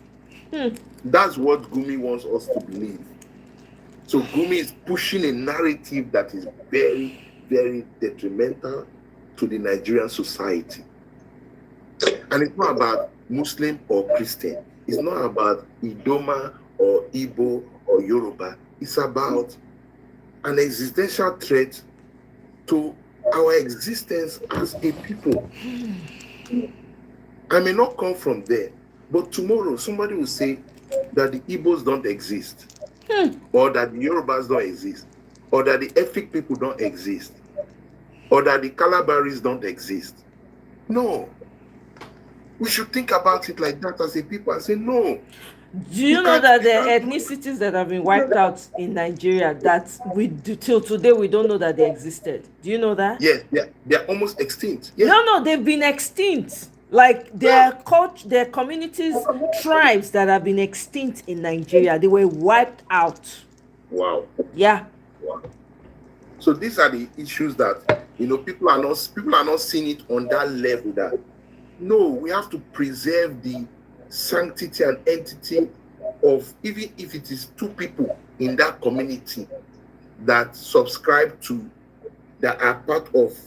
That's what Gumi wants us to believe. So Gumi is pushing a narrative that is very, very detrimental to the Nigerian society. And it's not about Muslim or Christian. It's not about Idoma or Igbo or Yoruba. It's about an existential threat to our existence as a people. I may not come from there, but tomorrow somebody will say that the Igbos don't exist, or that the Yorubas don't exist, or that the Efik people don't exist, or that the Calabaris don't exist. No. We should think about it like that as a people and say, no. Do you know that the ethnicities that have been wiped out in Nigeria, that we do till today we don't know that they existed? Do you know that? Yes, they're almost extinct. Yes. No, they've been extinct. Like their communities, tribes that have been extinct in Nigeria, they were wiped out. Wow. Yeah. Wow. So these are the issues that people are not seeing it on that level. That no, we have to preserve the sanctity and entity of, even if it is two people in that community that subscribe to, that are part of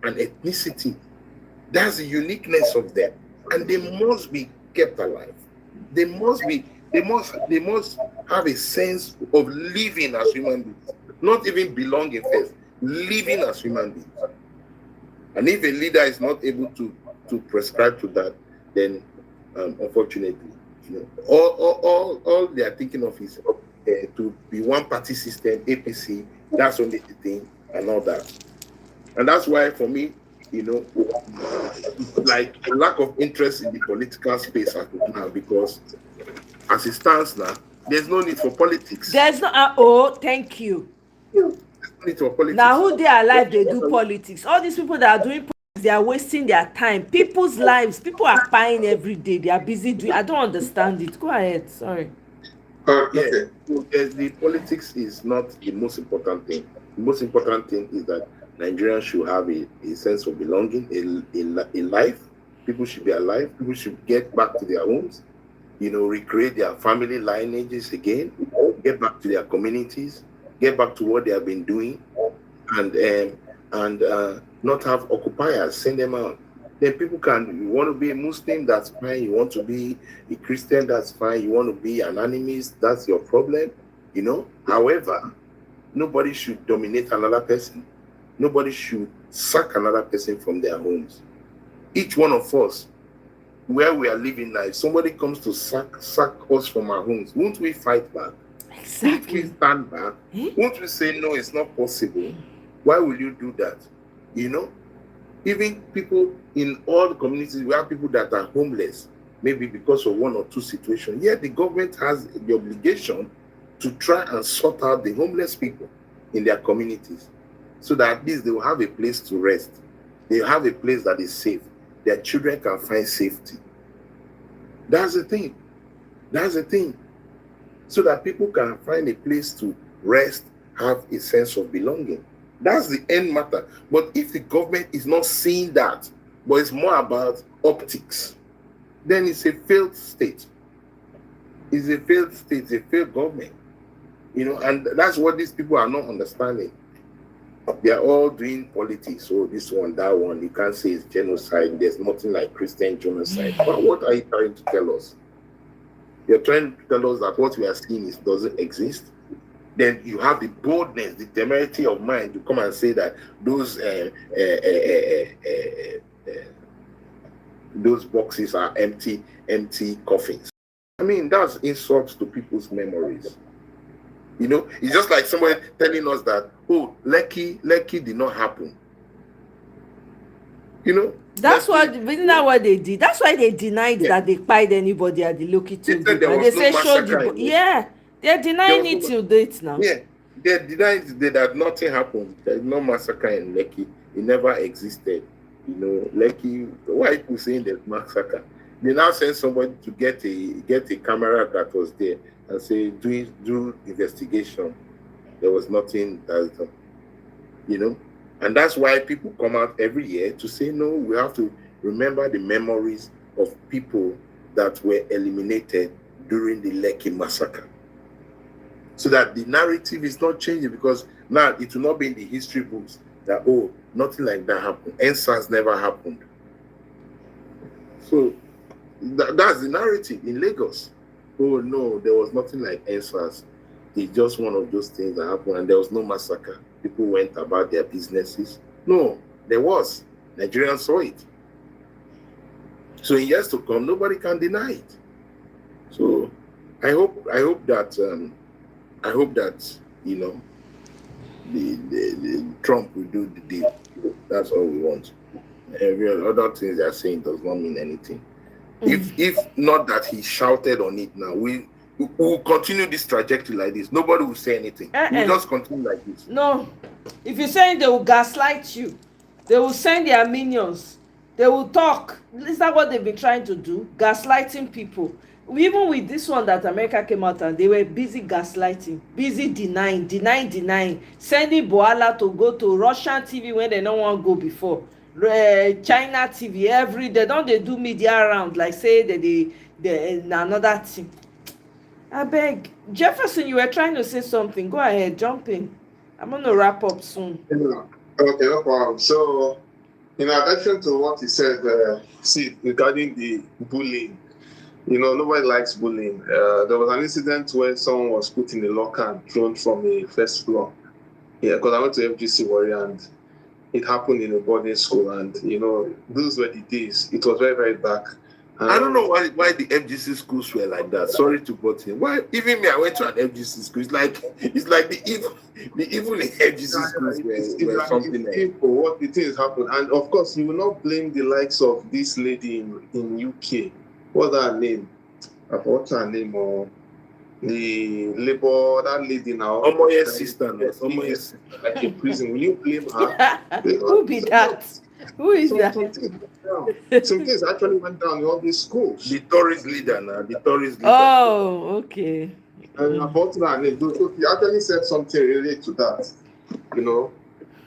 an ethnicity. That's the uniqueness of them, and they must be kept alive. They must have a sense of living as human beings, not even belonging first, living as human beings. And if a leader is not able to prescribe to that, then unfortunately, all they are thinking of is to be one party system, APC. That's only the thing, and all that. And that's why, for me, like a lack of interest in the political space as of now, because as it stands now, there's no need for politics. There's no. Thank you. There's no need for politics. Now, who they are alive, they do politics. All these people that are doing politics, they are wasting their time. People's lives, people are buying every day. They are busy doing. I don't understand it. Go ahead. Sorry. Okay. The politics is not the most important thing. The most important thing is that Nigerians should have a sense of belonging, a life. People should be alive. People should get back to their homes, recreate their family lineages again, get back to their communities, get back to what they have been doing, and not have occupiers, send them out. Then people you want to be a Muslim, that's fine. You want to be a Christian, that's fine. You want to be an animist, that's your problem. However, nobody should dominate another person. Nobody should sack another person from their homes. Each one of us, where we are living now, if somebody comes to sack us from our homes, won't we fight back? Exactly. Won't we stand back? Won't we say, no, it's not possible? Why will you do that? Even people in all the communities, we have people that are homeless, maybe because of one or two situations. Yet the government has the obligation to try and sort out the homeless people in their communities, so that at least they will have a place to rest. They have a place that is safe. Their children can find safety. That's the thing. So that people can find a place to rest, have a sense of belonging. That's the end matter. But if the government is not seeing that, but it's more about optics, then it's a failed state. It's a failed state, it's a failed government. And that's what these people are not understanding. They are all doing politics. So this one, that one, you can't say it's genocide. There's nothing like Christian genocide. But what are you trying to tell us? You're trying to tell us that what we are seeing doesn't exist. Then you have the boldness, the temerity of mind to come and say that those boxes are empty coffins. I mean, that's insults to people's memories. It's just like someone telling us that, oh, Lekki did not happen. That's isn't that what they did? That's why they denied that they pied anybody at the Lekki Toll Gate. They say show the they're denying it till date now. Yeah, they denied that nothing happened. There's no massacre in Lekki. It never existed. Lekki. Why people saying there's massacre? They now send somebody to get a camera that was there and say do investigation. There was nothing that's done. And that's why people come out every year to say, no, we have to remember the memories of people that were eliminated during the Lekki massacre. So that the narrative is not changing, because now it will not be in the history books that, oh, nothing like that happened. NSAS never happened. So that's the narrative in Lagos. Oh, no, there was nothing like NSAS. It's just one of those things that happened, and there was no massacre. People went about their businesses. No, there was. Nigerians saw it. So in years to come, nobody can deny it. So I hope that the Trump will do the deal. That's all we want. Every other things they are saying does not mean anything. If not that he shouted on it now, we will continue this trajectory like this. Nobody will say anything. We'll just continue like this. No. If you're saying they will gaslight you, they will send their minions, they will talk. Is that what they've been trying to do? Gaslighting people. Even with this one that America came out and they were busy gaslighting, busy denying, sending Boala to go to Russian TV when they don't want to go before. China TV every day. Don't they do media around like say that they another thing? I beg. Jefferson, you were trying to say something. Go ahead, jump in. I'm going to wrap up soon. Okay, no problem. So, in addition to what he said, regarding the bullying, nobody likes bullying. There was an incident where someone was put in a locker and thrown from the first floor. Yeah, because I went to FGC Warrior and it happened in a boarding school, and those were the days. It was very, very dark. I don't know why the FGC schools were like that. Sorry to butt in. Why even me? I went to an FGC school. It's like the evil in FGC schools were something else. What the things happen, and of course you will not blame the likes of this lady in UK. What's her name? I forgot her name, or the labor, that lady now. Omoye's sister. Omoye's sister. Like in prison. Will you blame her? Who be that? Who is that? Some things actually went down in all these schools. The tourist leader now. Oh, okay. And about that, he actually said something related to that,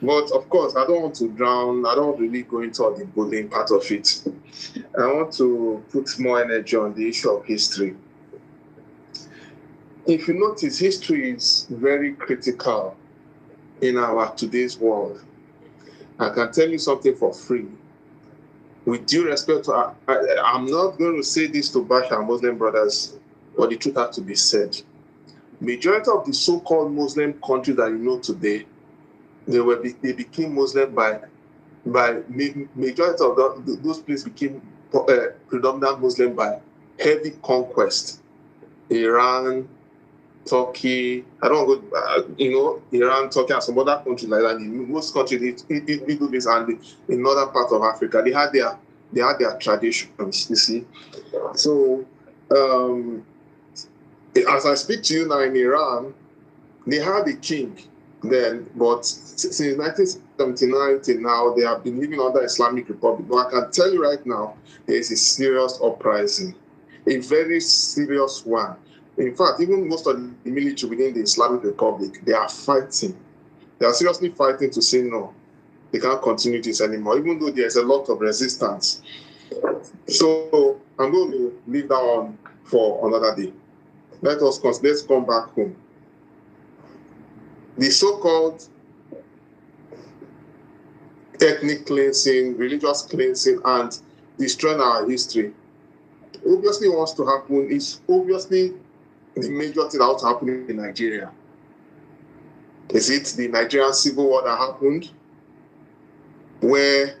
But of course, I don't want to drown. I don't really go into all the bullying part of it. I want to put more energy on the issue of history. If you notice, history is very critical in our today's world. I can tell you something for free. With due respect to, I'm not going to say this to bash our Muslim brothers, but the truth has to be said. Majority of the so-called Muslim countries that you know today, they became Muslim by majority of those places became predominant Muslim by heavy conquest. Iran, Turkey, I don't go, Iran, Turkey, and some other countries like that. In most countries, they do this, and in northern part of Africa, they had their traditions. You see, so as I speak to you now in Iran, they had a king then, but since 1979 till now, they have been living under Islamic Republic. But I can tell you right now, there is a serious uprising, a very serious one. In fact, even most of the military within the Islamic Republic, they are fighting They are seriously fighting to say no. They can't continue this anymore, even though there's a lot of resistance. So I'm going to leave that one for another day. Let's come back home. The so-called ethnic cleansing, religious cleansing, and destroying our history obviously wants to happen. It's obviously the major thing that ought to happen in Nigeria. Is it the Nigerian civil war that happened, where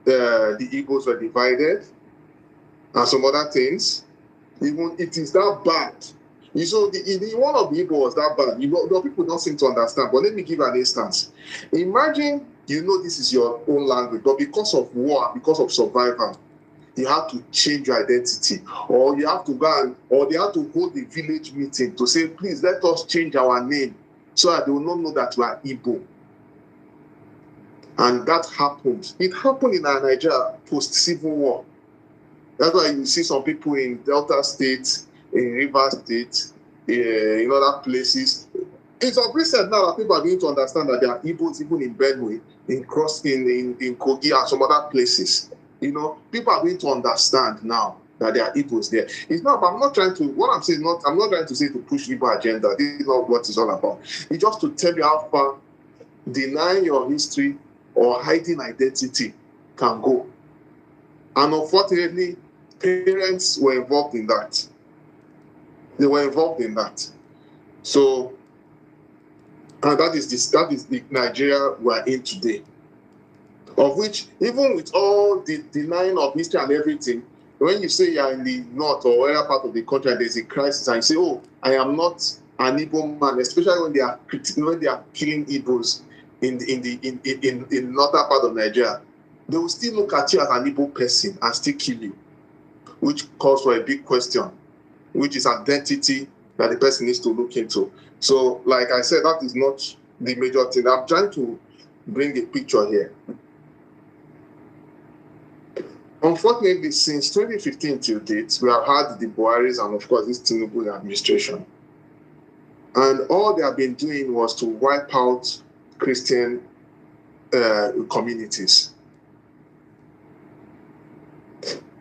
the Igbos were divided, and some other things? Even it is that bad. The one of the Igbo was that bad. The people don't seem to understand. But let me give an instance. Imagine this is your own language, but because of war, because of survival, you have to change your identity, or you have to or they have to hold a village meeting to say, please let us change our name so that they will not know that we are Igbo. And that happened. It happened in Nigeria post-Civil War. That's why you see some people in Delta State, in River State, in other places. It's of recent now that people are beginning to understand that there are Igbos even in Benue, in Kogi, and some other places. People are beginning to understand now that there are Igbos there. It's not, I'm not trying to, what I'm saying, I'm not trying to say to push Igbo agenda. This is not what it's all about. It's just to tell you how far denying your history or hiding identity can go. And unfortunately, parents were involved in that. They were involved in that. So, and that is the Nigeria we are in today. Of which, even with all the denying of history and everything, when you say you're in the north or other part of the country and there's a crisis, and you say, "Oh, I am not an Igbo man," especially when they are killing Igbos in the northern part of Nigeria, they will still look at you as an Igbo person and still kill you, which calls for a big question, which is identity that the person needs to look into. So, like I said, that is not the major thing. I'm trying to bring a picture here. Unfortunately, since 2015 till date, we have had the Buhari's and, of course, this Tinubu administration. And all they have been doing was to wipe out Christian communities.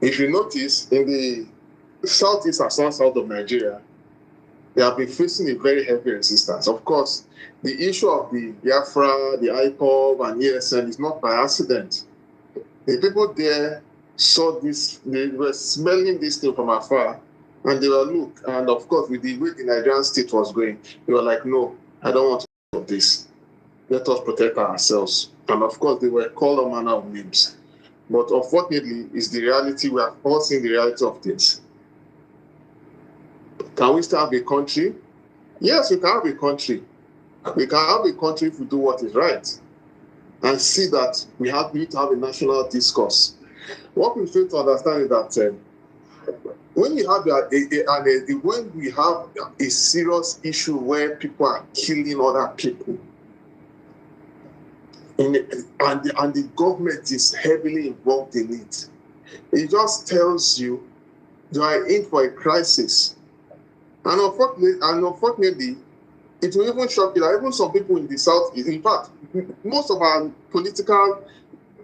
If you notice, in the southeast and south of Nigeria, they have been facing a very heavy resistance. Of course, the issue of the Biafra, the IPOB, and ESN is not by accident. The people there saw this, they were smelling this thing from afar, and they were, look, and of course, with the way the Nigerian state was going, they were like, no, I don't want to do this. Let us protect ourselves. And of course, they were called all manner of names. But unfortunately, it's the reality. We have all seen the reality of things. Can we still have a country? Yes, we can have a country. We can have a country if we do what is right and see that we need to have a national discourse. What we fail to understand is that when we have a serious issue where people are killing other people, and the government is heavily involved in it, it just tells you they are in for a crisis. And unfortunately, it will even shock you that even some people in the South, in fact, most of our political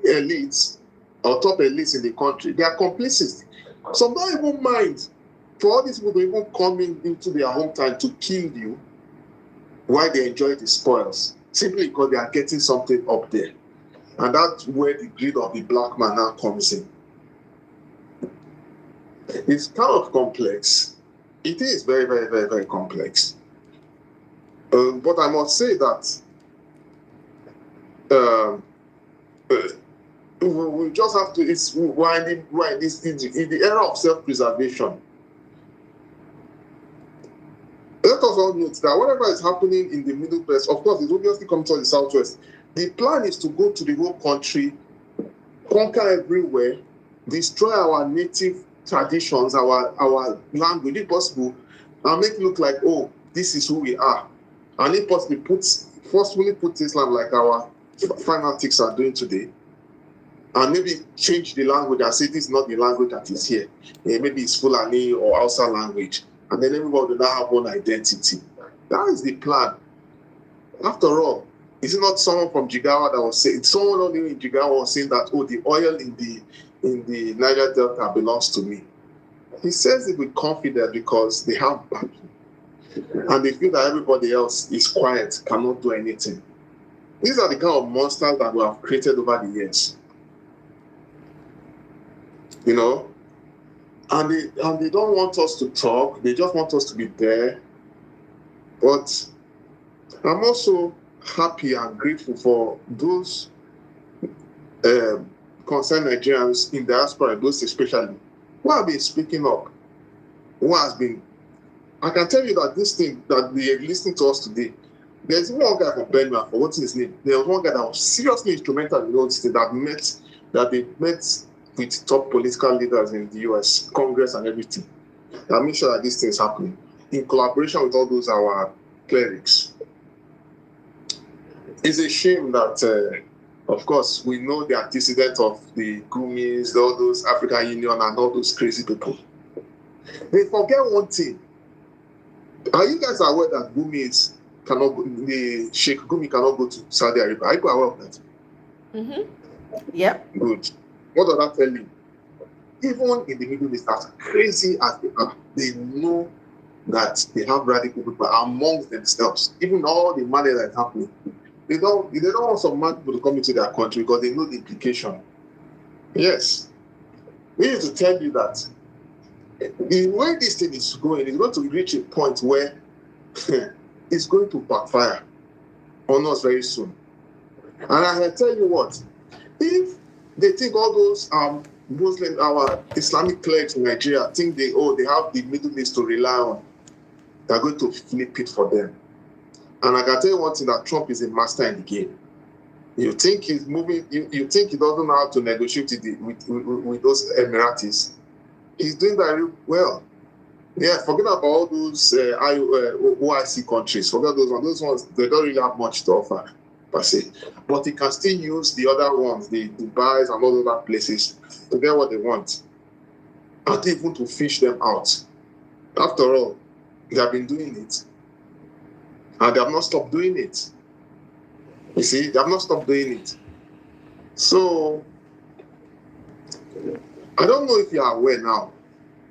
elites or top elites in the country, they are complicit. Some don't even mind for all these people to even come into their hometown to kill you while they enjoy the spoils, simply because they are getting something up there. And that's where the greed of the black man now comes in. It's kind of complex. It is very, very, very, very complex. But I must say that we just have to, we're in the era of self-preservation. Let us all note that whatever is happening in the Middle West, of course, it obviously comes to the Southwest. The plan is to go to the whole country, conquer everywhere, destroy our native traditions, our language, if possible, and make it look like, oh, this is who we are. And if possible, forcefully put Islam like our fanatics are doing today, and maybe change the language and say this is not the language that is here. Maybe it's Fulani or Hausa language. And then everybody will now have one identity. That is the plan. After all, Is it not someone from Jigawa that was saying? Someone only in Jigawa was saying that, oh, the oil in the Niger Delta belongs to me. He says it with confidence because they have backing, and they feel that everybody else is quiet, cannot do anything. These are the kind of monsters that we have created over the years. You know, and they don't want us to talk. They just want us to be there. But I'm also happy and grateful for those concerned Nigerians in diaspora, those especially, who have been speaking up, who has been. I can tell you that this thing that they are listening to us today, there's one guy from Benue, I've forgotten his name. There was one guy that was seriously instrumental in all this thing, that they met with top political leaders in the US, Congress and everything. That make sure that these things happen in collaboration with all those our clerics. It's a shame that, of course, we know the antecedent of the Gumis, all those African Union and all those crazy people. They forget one thing. Are you guys aware that Gumis cannot, the Sheikh Gumi cannot go to Saudi Arabia? Are you aware of that? Mm-hmm. Yep. Good. What does that tell you? Even in the Middle East, as crazy as they are, they know that they have radical people amongst themselves. Even all the money that is happening, they don't want some mad people to come into their country because they know the implication. Yes. We need to tell you that the way this thing is going, it's going to reach a point where it's going to backfire on us very soon. And I can tell you what, if they think all those Muslim, our Islamic clerics in Nigeria think they have the Middle East to rely on, they're going to flip it for them. And I can tell you one thing, that Trump is a master in the game. You think he's moving, you think he doesn't know how to negotiate with those Emiratis. He's doing that really well. Yeah, forget about all those OIC countries. Forget those ones. Those ones, they don't really have much to offer, per se. But he can still use the other ones, the Dubais and all other places, to get what they want. And even to fish them out. After all, they have been doing it. And they have not stopped doing it. You see, they have not stopped doing it. So, I don't know if you are aware now,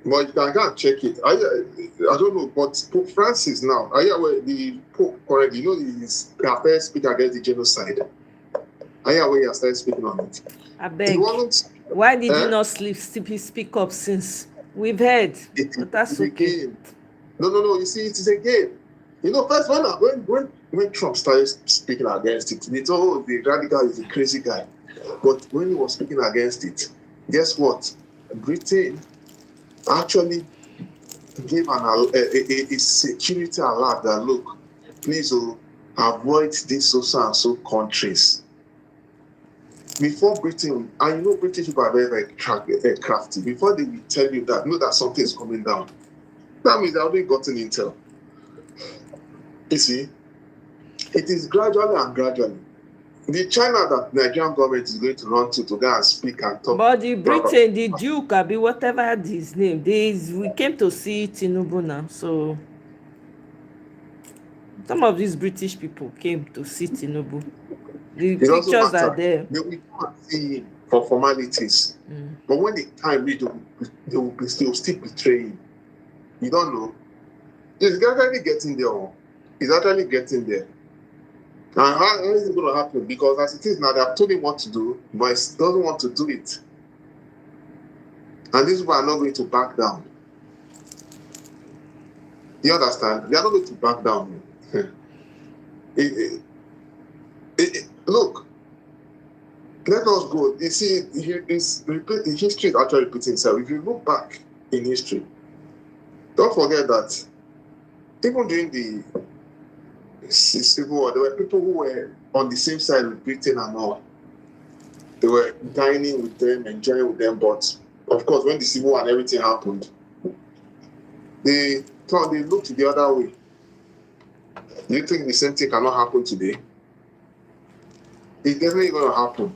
but you can go and check it. I don't know, but Pope Francis now, are you aware? The Pope currently, you know, he's first speak against the genocide. Are you aware he has started speaking on it? I beg. Why did you not speak up since? We've heard, but that's okay. No, you see, it is a game. You know, first when Trump started speaking against it, they thought, the radical is a crazy guy. But when he was speaking against it, guess what? Britain actually gave a security alert that, look, please avoid these so and so countries. Before Britain, and you know British people are very, very crafty, before they will tell you that, know that something is coming down. That means they have already gotten intel. You see, it is gradually and gradually. The China that Nigerian government is going to run to go and speak and talk. But the Britain, the Duke, whatever his name, we came to see Tinubu now. So some of these British people came to see Tinubu. The pictures are there. They will not see him for formalities. But when the time reaches, they will still betray him. You don't know. It's gradually getting there. It's actually getting there. And how is it going to happen? Because as it is now, they have told him what to do, but he doesn't want to do it. And these people are not going to back down. You understand? They are not going to back down. Look, let us go. You see, history is actually repeating itself. If you look back in history, don't forget that even during the Civil War, there were people who were on the same side with Britain and all. They were dining with them, enjoying with them, but of course, when the Civil War and everything happened, they looked the other way. Do you think the same thing cannot happen today? It's definitely going to happen.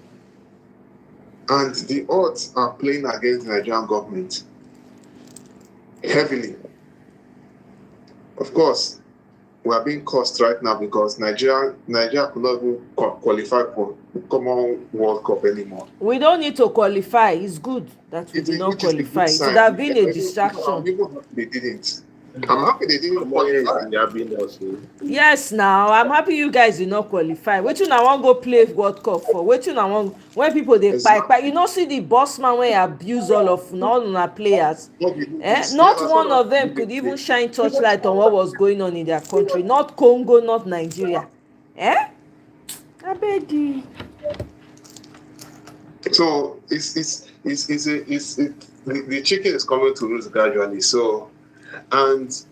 And the odds are playing against the Nigerian government heavily. Of course, we are being cursed right now because Nigeria could not even qualify for the Common World Cup anymore. We don't need to qualify. It's good that we did not Which is a good qualify. It sign. would have been a I'm distraction. even happy they didn't. I'm happy they didn't qualify. Yes, now I'm happy you guys did not qualify. Wetin una wan go play World Cup for? Wetin una wan when people dey kpai? You no see the boss man wey abuse all una players. Not one of them could even shine torchlight on what was going on in their country. Not Congo, not Nigeria. Abeg you. So the chicken is coming to roost gradually. So, and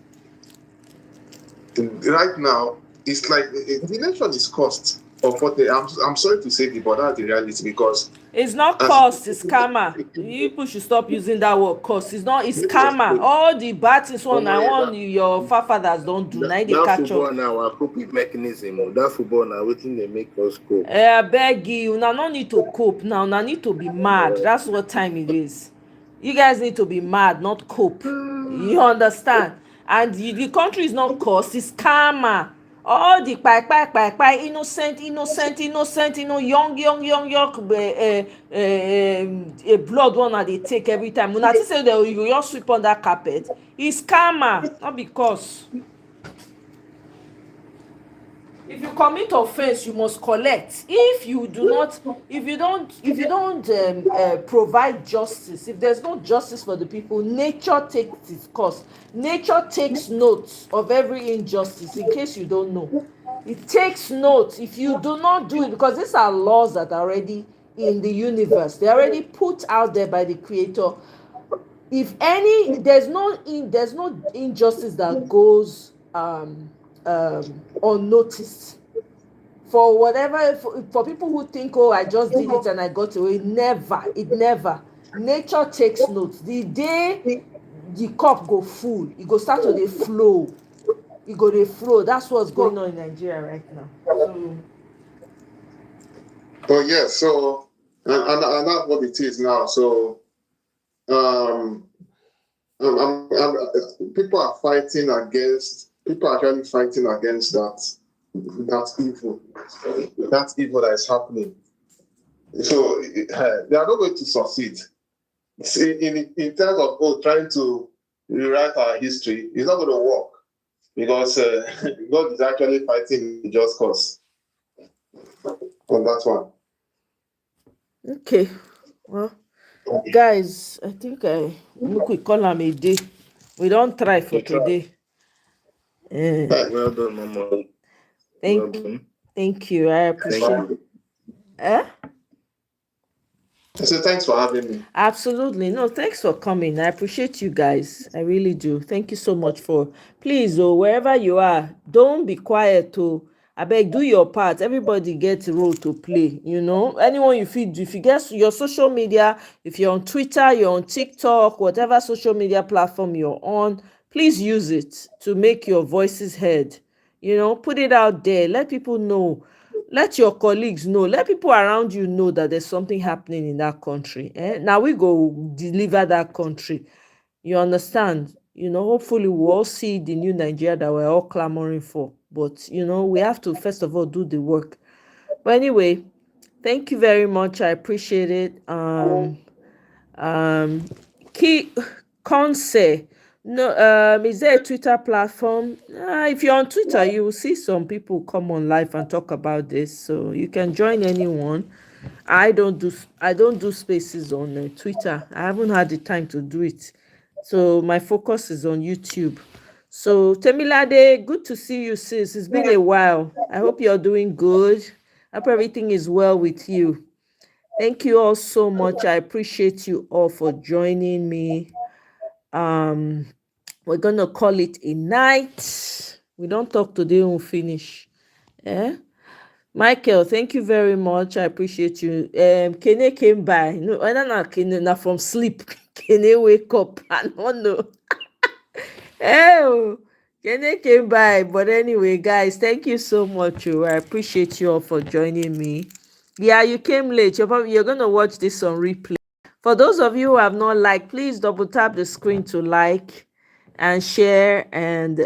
right now it's like the nation is cost of what they. I'm sorry to say it, but that's the reality because it's not cost, it's karma. People should stop using that word cost. It's not, it's karma. All the bad things your forefathers don't do. Now they catch up. Now our coping mechanism. That football now waiting they make us cope. I beg you, now no need to cope now. Now need to be mad. That's what time it is. You guys need to be mad, not cope. You understand? And the country is not cost, it's karma. All the innocent, young blood one that they take every time. When I say that you just sweep on that carpet, it's karma, not because. If you commit offense, you must collect. If you don't provide justice, if there's no justice for the people, nature takes its course. Nature takes note of every injustice. In case you don't know, it takes note. If you do not do it, because these are laws that are already in the universe, they're already put out there by the Creator. If any, there's no injustice that goes unnoticed. For whatever, for people who think, oh, I just did it and I got away, never. Nature takes notes. The day the cup go full, it go start to dey flow. It go dey flow. That's what's going on in Nigeria right now. Oh yeah, so and that's what it is now. So people are actually fighting against that evil that is happening. So they are not going to succeed. In terms of trying to rewrite our history, it's not going to work because God is actually fighting the just cause on that one. Okay, well, guys, I think we call them a day. We don't try for today. Well done, Mama. Thank you. I appreciate it. So thanks for having me. Absolutely. No, thanks for coming. I appreciate you guys. I really do. Thank you so much please, wherever you are, don't be quiet. I beg, do your part. Everybody gets a role to play. Anyone you feed, if you get your social media, if you're on Twitter, you're on TikTok, whatever social media platform you're on, please use it to make your voices heard. Put it out there. Let people know. Let your colleagues know. Let people around you know that there's something happening in that country. Now we go deliver that country. You understand? Hopefully we'll all see the new Nigeria that we're all clamoring for. But, we have to, first of all, do the work. But anyway, thank you very much. I appreciate it. Conse. No, is there a Twitter platform? If you're on Twitter, you will see some people come on live and talk about this. So you can join anyone. I don't do spaces on Twitter. I haven't had the time to do it. So my focus is on YouTube. So Temilade, good to see you, sis. It's been a while. I hope you're doing good. I hope everything is well with you. Thank you all so much. I appreciate you all for joining me. We're gonna call it a night. We don't talk today, we'll finish. Michael, thank you very much. I appreciate you. Kene came by. No, I don't know. Kene now from sleep. Kene wake up. I don't know. Kene came by. But anyway, guys, thank you so much. I appreciate you all for joining me. Yeah, you came late. You're gonna watch this on replay. For those of you who have not liked, please double tap the screen to like and share and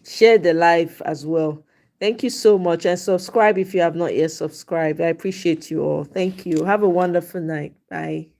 share the live as well. Thank you so much, and subscribe if you have not yet subscribed. I appreciate you all. Thank you. Have a wonderful night. Bye.